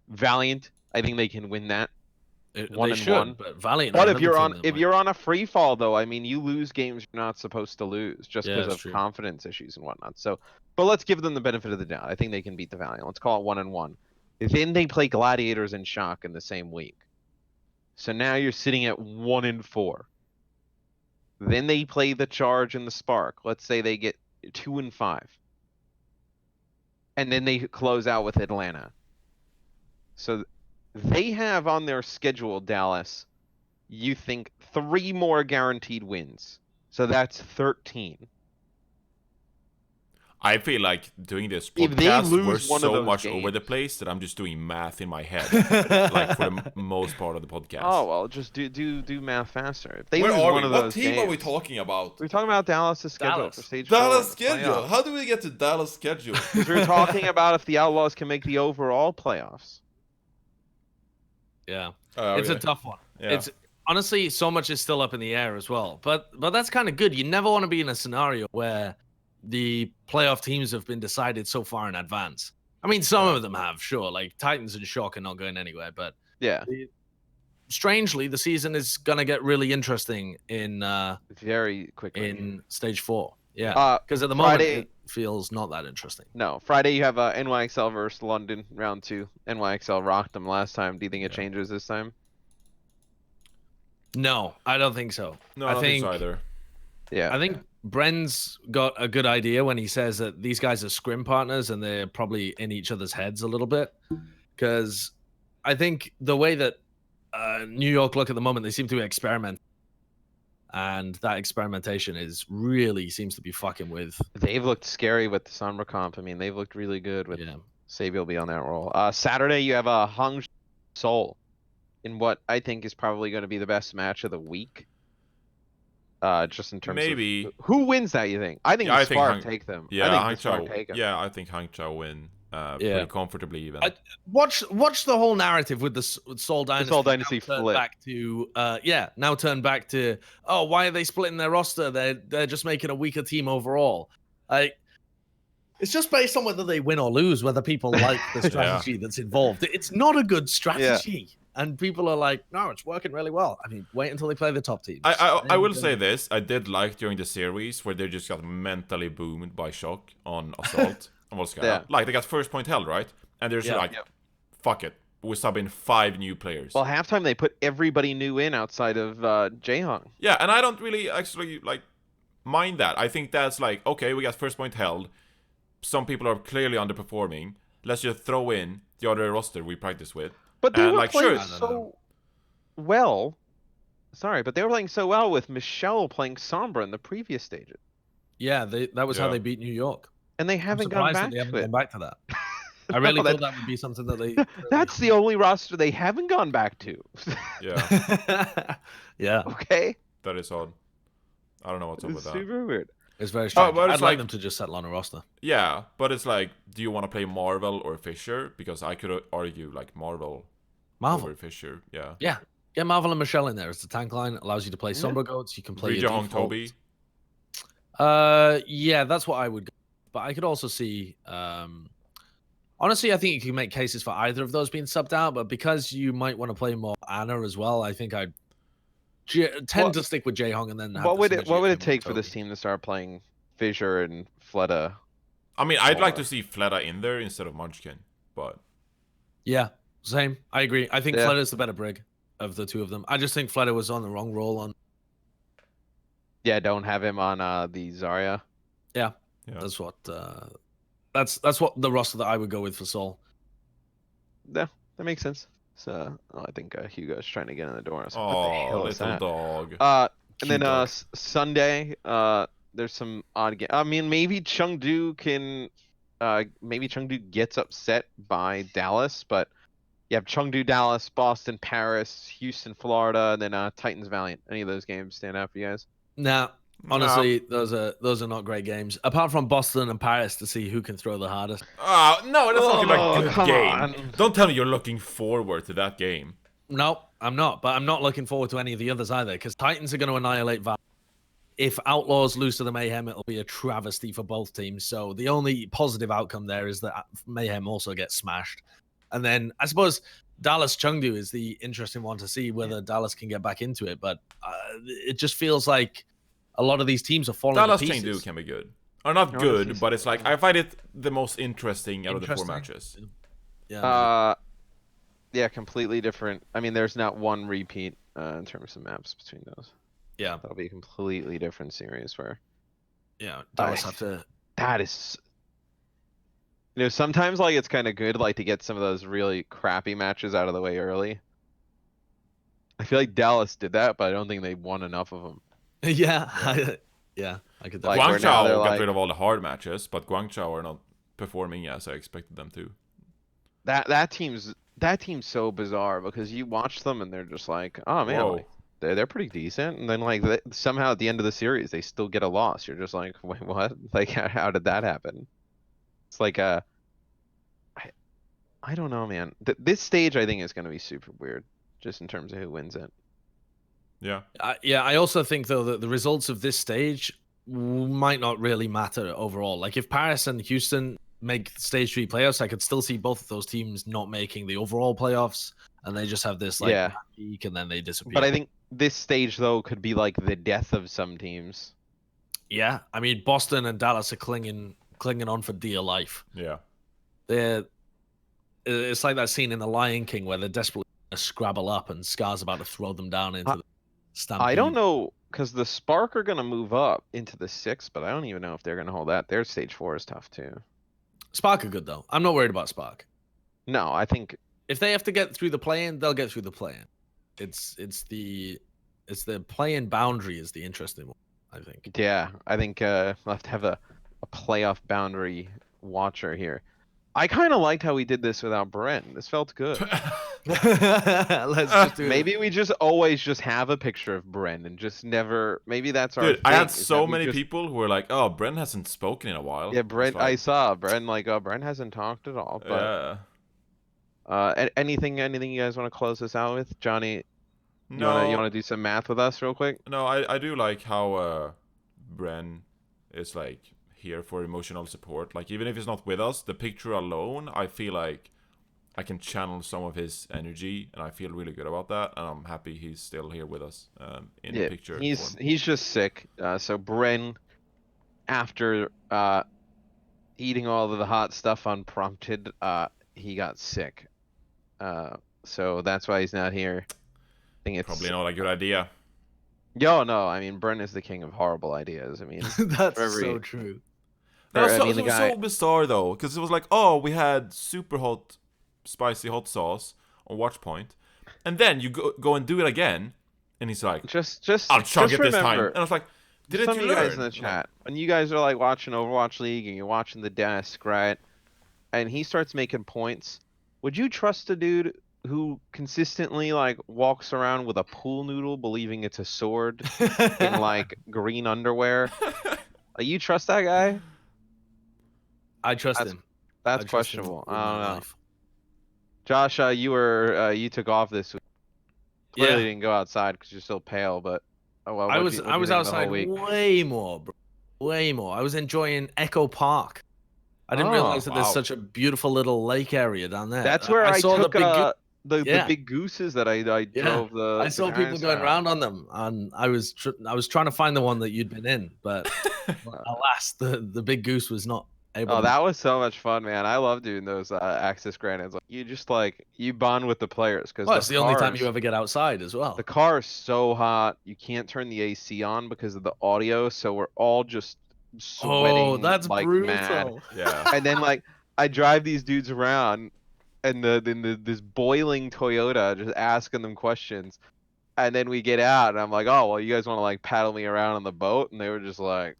Valiant, I think they can win that. They 1-1. should, but Valiant. But are if you're another on team that might- if you're on a free fall though, I mean, you lose games you're not supposed to lose just Yeah, because that's of true. confidence issues and whatnot. So, but let's give them the benefit of the doubt. I think they can beat the Valiant. Let's call it 1-1. Then they play Gladiators and Shock in the same week. So now you're sitting at 1-4. Then they play the Charge and the Spark. Let's say they get 2-5. And then they close out with Atlanta. So they have on their schedule, Dallas, you think 3 more guaranteed wins. So that's 13. I feel like doing this If they podcast, lose we're one of so those much over games- the place that I'm just doing math in my head, like for the most part of the podcast. Oh well, just do math faster. If they Where lose are one we? of What those team are we games- talking about? We're talking about Dallas' schedule Dallas. for stage 4. Dallas in the schedule. playoffs. How do we get to Dallas schedule? 'Cause we're talking about if the Outlaws can make the overall playoffs. Yeah, Oh, it's yeah. a tough one. Yeah. It's honestly so much is still up in the air as well. But that's kind of good. You never want to be in a scenario where the playoff teams have been decided so far in advance. I mean, some of them have, sure. Like Titans and Shock are not going anywhere, but Yeah, strangely, the season is gonna get really interesting in very quickly. in stage 4. Yeah, because at the Friday- moment it feels not that interesting. No, Friday you have NYXL versus London round 2. NYXL rocked them last time. Do you think it changes this time? No, I don't think so. No, I don't think so either. Yeah. I think Bren's got a good idea when he says that these guys are scrim partners and they're probably in each other's heads a little bit. Because I think the way that New York look at the moment, they seem to experiment. And that experimentation seems to be fucking with. They've looked scary with the Sombra comp. I mean, they've looked really good with Yeah. Sabi will be on that roll. Saturday you have a Hangzhou Seoul in what I think is probably going to be the best match of the week. Just in terms Maybe. of who wins that, you think? I think Yeah, the I think Spark take them. Yeah, I think the Spark Hangzhou. take them. Yeah, I think Hangzhou win pretty comfortably even. Watch the whole narrative with the Seoul Dynasty. Seoul Dynasty now turn flip. back to now turn back to, oh, why are they splitting their roster? They're just making a weaker team overall. It's just based on whether they win or lose, whether people like the strategy that's involved. It's not a good strategy. And people are like, no, it's working really well. I mean, wait until they play the top teams. I will say this. I did like during the series where they just got mentally boomed by Shock on Assault. Yeah. Like, they got first point held, right? And they're just like, fuck it. We sub in 5 new players. Well, halftime they put everybody new in outside of Jaehong. Yeah, and I don't really actually, like, mind that. I think that's like, okay, we got first point held. Some people are clearly underperforming. Let's just throw in the other roster we practice with. But they And, were like, playing sure, so well. Sorry, but they were playing so well with Michelle playing Sombra in the previous stages. Yeah, that was how Yeah. they beat New York. And they I'm haven't gone surprised that back they haven't to it. gone back to that. I really No, thought that would be something that they. That's the only roster they haven't gone back to. yeah, Yeah, Okay? that is odd. I don't know what's up It's with that. super weird. it's very strange. but it's I'd like like- them to just settle on a roster. Yeah, but it's like, do you want to play Marvel or Fisher? Because I could argue like Marvel Marvel. over Fisher. Yeah. Yeah, get Marvel and Michelle in there. It's the tank line. It allows you to play Yeah. Sombra goats. You can play Reja your Hong default. Toby. Yeah, that's what I would go. But I could also see honestly, I think you can make cases for either of those being subbed out, but because you might want to play more Anna as well, I think I'd tend to stick with Jae-Hong and then have What the would it synergy of take for Toby. this team to start playing Fissure and Fleta? I mean, I'd like Or- to see Fleta in there instead of Munchkin, but Yeah, same. I agree. I think Yeah. Fleta's the better brig of the two of them. I just think Fleta was on the wrong role on. Yeah, don't have him on the Zarya. yeah. That's what that's what the roster that I would go with for Soul. Yeah, that makes sense. So I think Hugo's trying to get in the door. I was like, what the Oh, hell is little that? dog. And then Cute dog. Sunday, there's some odd game. I mean, maybe Chengdu can, maybe Chengdu gets upset by Dallas, but you have Chengdu, Dallas, Boston, Paris, Houston, Florida, and then Titans, Valiant. Any of those games stand out for you guys? Nah, honestly, those are not great games. Apart from Boston and Paris to see who can throw the hardest. Oh, no, that's not Oh, like a good come game. on. Don't tell me you're looking forward to that game. No, I'm not. But I'm not looking forward to any of the others either, because Titans are going to annihilate Val. If Outlaws lose to the Mayhem, it'll be a travesty for both teams. So the only positive outcome there is that Mayhem also gets smashed. And then I suppose Dallas Chengdu is the interesting one to see whether Dallas can get back into it. But it just feels like a lot of these teams are falling Dallas to pieces. Chengdu can be good. Or not No, good, it's- but it's like, I find it the most interesting out of the 4 Interesting. matches. Yeah, Yeah, completely different. I mean, there's not one repeat in terms of maps between those. yeah, That'll be a completely different series where yeah. Dallas Nice. have to. that is. You know, sometimes like it's kind of good like to get some of those really crappy matches out of the way early. I feel like Dallas did that, but I don't think they won enough of them. Yeah, yeah. I could. Like, definitely- where now Guangzhou they're got like- rid of all the hard matches, but Guangzhou are not performing as I expected them to. That team's so bizarre because you watch them and they're just like, oh man, Whoa. like, they're pretty decent, and then like somehow at the end of the series they still get a loss. You're just like, wait, what? Like, how did that happen? It's like I don't know, man. This stage I think is going to be super weird, just in terms of who wins it. Yeah. Yeah, I also think though that the results of this stage might not really matter overall. Like if Paris and Houston make stage 3 playoffs, I could still see both of those teams not making the overall playoffs, and they just have this like Yeah. peak and then they disappear. But I think this stage though could be like the death of some teams. yeah, I mean Boston and Dallas are clinging on for dear life. Yeah. It's like that scene in The Lion King where they're desperately gonna scrabble up and Scar's about to throw them down into the stampede. I don't know, because the Spark are going to move up into the 6, but I don't even know if they're going to hold that. Their stage 4 is tough too. Spark are good though. I'm not worried about Spark. No, I think If they have to get through the play-in, they'll get through the play-in. It's the play-in boundary is the interesting one, I think. Yeah, I think we'll have to have a playoff boundary watcher here. I kind of liked how we did this without Bren. This felt good. Let's just do Maybe we just always just have a picture of Bren and just never. Maybe that's our. Dude, I thing, had is so that we many just- people who were like, "Oh, Bren hasn't spoken in a while." Yeah, It's Bren. I like, saw Bren like, oh, Bren hasn't talked at all. But yeah. anything you guys want to close this out with, Johnny? You No, wanna do some math with us real quick? no, I do like how Bren is like here for emotional support. Like even if he's not with us, the picture alone, I feel like I can channel some of his energy, and I feel really good about that. And I'm happy he's still here with us in the picture. He's form. he's just sick. So Bren, after eating all of the hot stuff unprompted, he got sick. So that's why he's not here. I think it's Probably not a good idea. Yo, no, I mean, Bren is the king of horrible ideas. I mean, That's for every, so true. That was I so, mean, it the was guy. so bizarre though, because it was like, oh, we had super hot, spicy hot sauce on watch point, and then you go and do it again, and he's like, I'll chug Just it this time, remember, and I was like, didn't some you of you guys in learn? the chat, when you guys are like watching Overwatch League and you're watching the desk, right? And he starts making points. Would you trust a dude who consistently like walks around with a pool noodle, believing it's a sword, in like green underwear? You trust that guy? I trust That's him. that's I trust him questionable. with I my don't know. life. Josh, you took off this week. Clearly Yeah. didn't go outside because you're still pale, but oh well. I What'd was you I was think of the whole outside week? way more, bro. Way more. I was enjoying Echo Park. I didn't Oh, realize that there's wow. such a beautiful little lake area down there. that's where I I saw the took big the yeah, big gooses that I yeah. drove I the saw people guys going out. around on them, and I was trying to find the one that you'd been in, but alas, the big goose was not able Oh, to. that was so much fun, man. I love doing those access grenades. Like you just like you bond with the players because Well, it's the only time you ever get outside as the well. car is so hot. You can't turn the AC on because of the audio, so we're all just Oh, sweating that's like mad. brutal. Yeah. And then like I drive these dudes around and this boiling Toyota just asking them questions. And then we get out and I'm like, "Oh, well, you guys want to like paddle me around on the boat?" And they were just like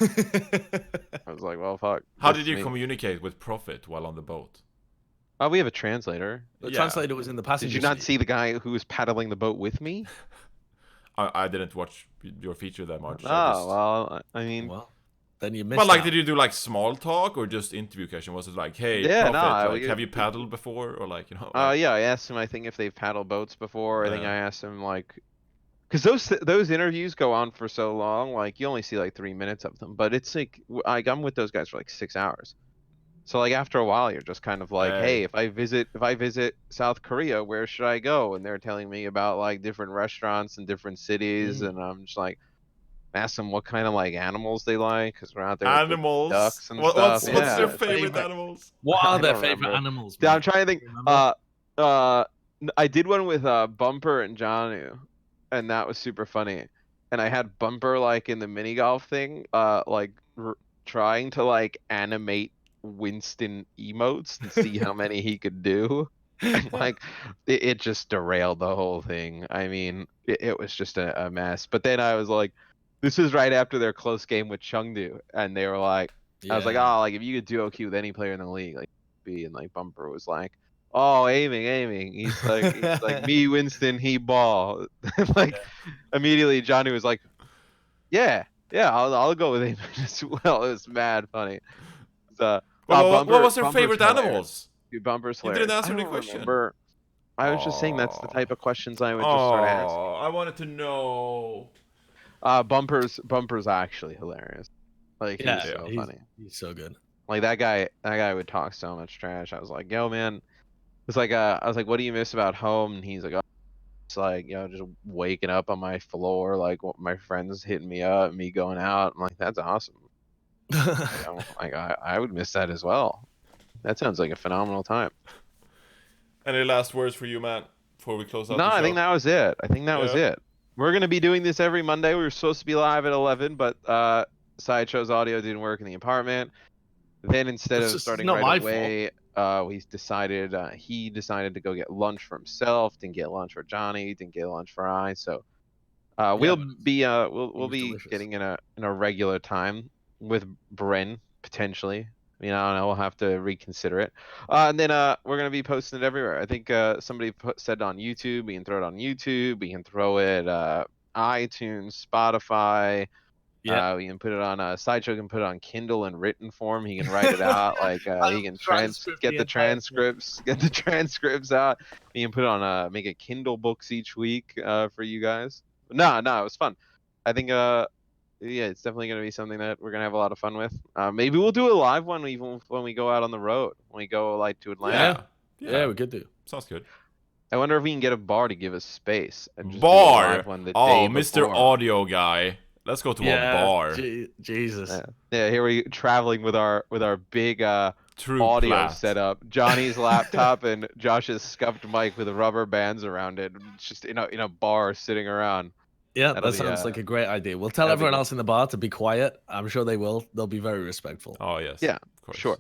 I was like, "Well, fuck. How This did is you me." communicate with Prophet while on the boat? Oh, we have a translator. The Yeah. translator was in the passenger Did you not seat. see the guy who was paddling the boat with me? I didn't watch your feature that much. I Oh, just. well, I mean, Well, then you missed But like, out. did you do like small talk or just interview question? Was it like, hey, yeah, no, Prophet, like, have you paddled before, or like, like, yeah, I asked him, I think if they've paddled boats before. I think Yeah. I asked him like, because those interviews go on for so long, like you only see like 3 minutes of them, but it's like I'm with those guys for like 6 hours. So like after a while, you're just kind of like, hey, Hey. if I visit South Korea, where should I go? And they're telling me about like different restaurants in different cities, and I'm just like, ask them what kind of like animals they like, because we're out there with the Animals. ducks and What, stuff. what's Yeah, your it's like, favorite animals? What I are their don't favorite remember. animals? Yeah, I'm Mate? trying to Do think. you remember? I did one with Bumper and Janu, and that was super funny. And I had Bumper like in the mini golf thing, like trying to like animate Winston emotes and see how many he could do. And like it just derailed the whole thing. I mean, it was just a mess. But then I was like, this is right after their close game with Chengdu, and they were like, I was like, Yeah. oh, like if you could duo queue with any player in the league, like be, and like Bumper was like, oh, aiming. He's like me, Winston, he ball. Like immediately Johnny was like, yeah, I'll go with aiming as well. It was mad funny. So, What was your Bumper's favorite hilarious. animals? Dude, Bumper's You didn't hilarious. I answer the don't question. remember. I was just saying that's the Oh. type of questions I would just start asking. Oh, I wanted to know. Bumper's actually hilarious. Like he's Yeah, so funny. he's so good. Like that guy would talk so much trash. I was like, yo man, it's like I was like, what do you miss about home? And he's like, oh, it's like, just waking up on my floor, like my friends hitting me up, me going out. I'm like, that's awesome. Like I would miss that as well. That sounds like a phenomenal time. Any last words for you, Matt, before we close out No, the show? I think that was it. I think that was Yeah. it. We're gonna be doing this every Monday. We were supposed to be live at 11, but Sideshow's audio didn't work in the apartment. Then instead It's of just starting not right my away, he decided to go get lunch for himself. Didn't get lunch for Johnny. Didn't get lunch for I. So we'll but be it we'll was be delicious. getting in a regular time with Bren potentially. I mean, I don't know. We'll have to reconsider it. And then we're gonna be posting it everywhere. I think somebody said on YouTube. We can throw it on YouTube. We can throw it iTunes, Spotify. Yeah. We can put it on Sideshow can put it on Kindle in written form. He can write it out. Like he can Transcript get the the entire thing. get the transcripts out. He can put it on make it Kindle books each week for you guys. No, it was fun. I think yeah, it's definitely gonna be something that we're gonna have a lot of fun with. Maybe we'll do a live one even when we go out on the road. When we go like to Atlanta. Yeah, we could do. Sounds good. I wonder if we can get a bar to give us space and just do a Bar. live one the Oh, day Mr. before. Audio guy. Let's go to a bar. Jesus. Yeah, here we traveling with our big True audio Plat. setup. Johnny's laptop and Josh's scuffed mic with rubber bands around it. Just in a bar sitting around. Yeah, That'll that be, sounds like a great idea. We'll tell that'll be everyone good. else in the bar to be quiet. I'm sure they will. They'll be very respectful. Oh yes. Yeah, Of course. Sure.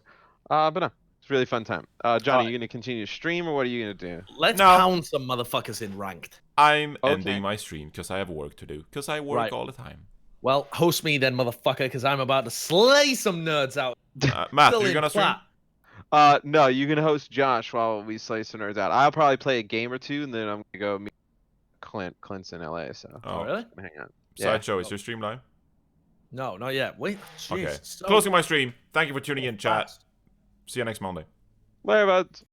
But no, it's a really fun time. Johnny, Alright. you gonna continue to stream or what are you gonna do? Let's No. pound some motherfuckers in ranked. I'm Okay. ending my stream because I have work to do. Because I work Right. all the time. Well, host me then, motherfucker, because I'm about to slay some nerds out. Matt, Still are you in gonna stream? Plat. No, you can host Josh while we slay some nerds out. I'll probably play a game or two and then I'm gonna go meet Clint's in LA, so Oh, really? hang out. Sideshow, is your stream live? No, not yet. Wait. Jeez, Okay. so Closing my stream. Thank you for tuning in, chat. fast. See you next Monday. Whereabouts?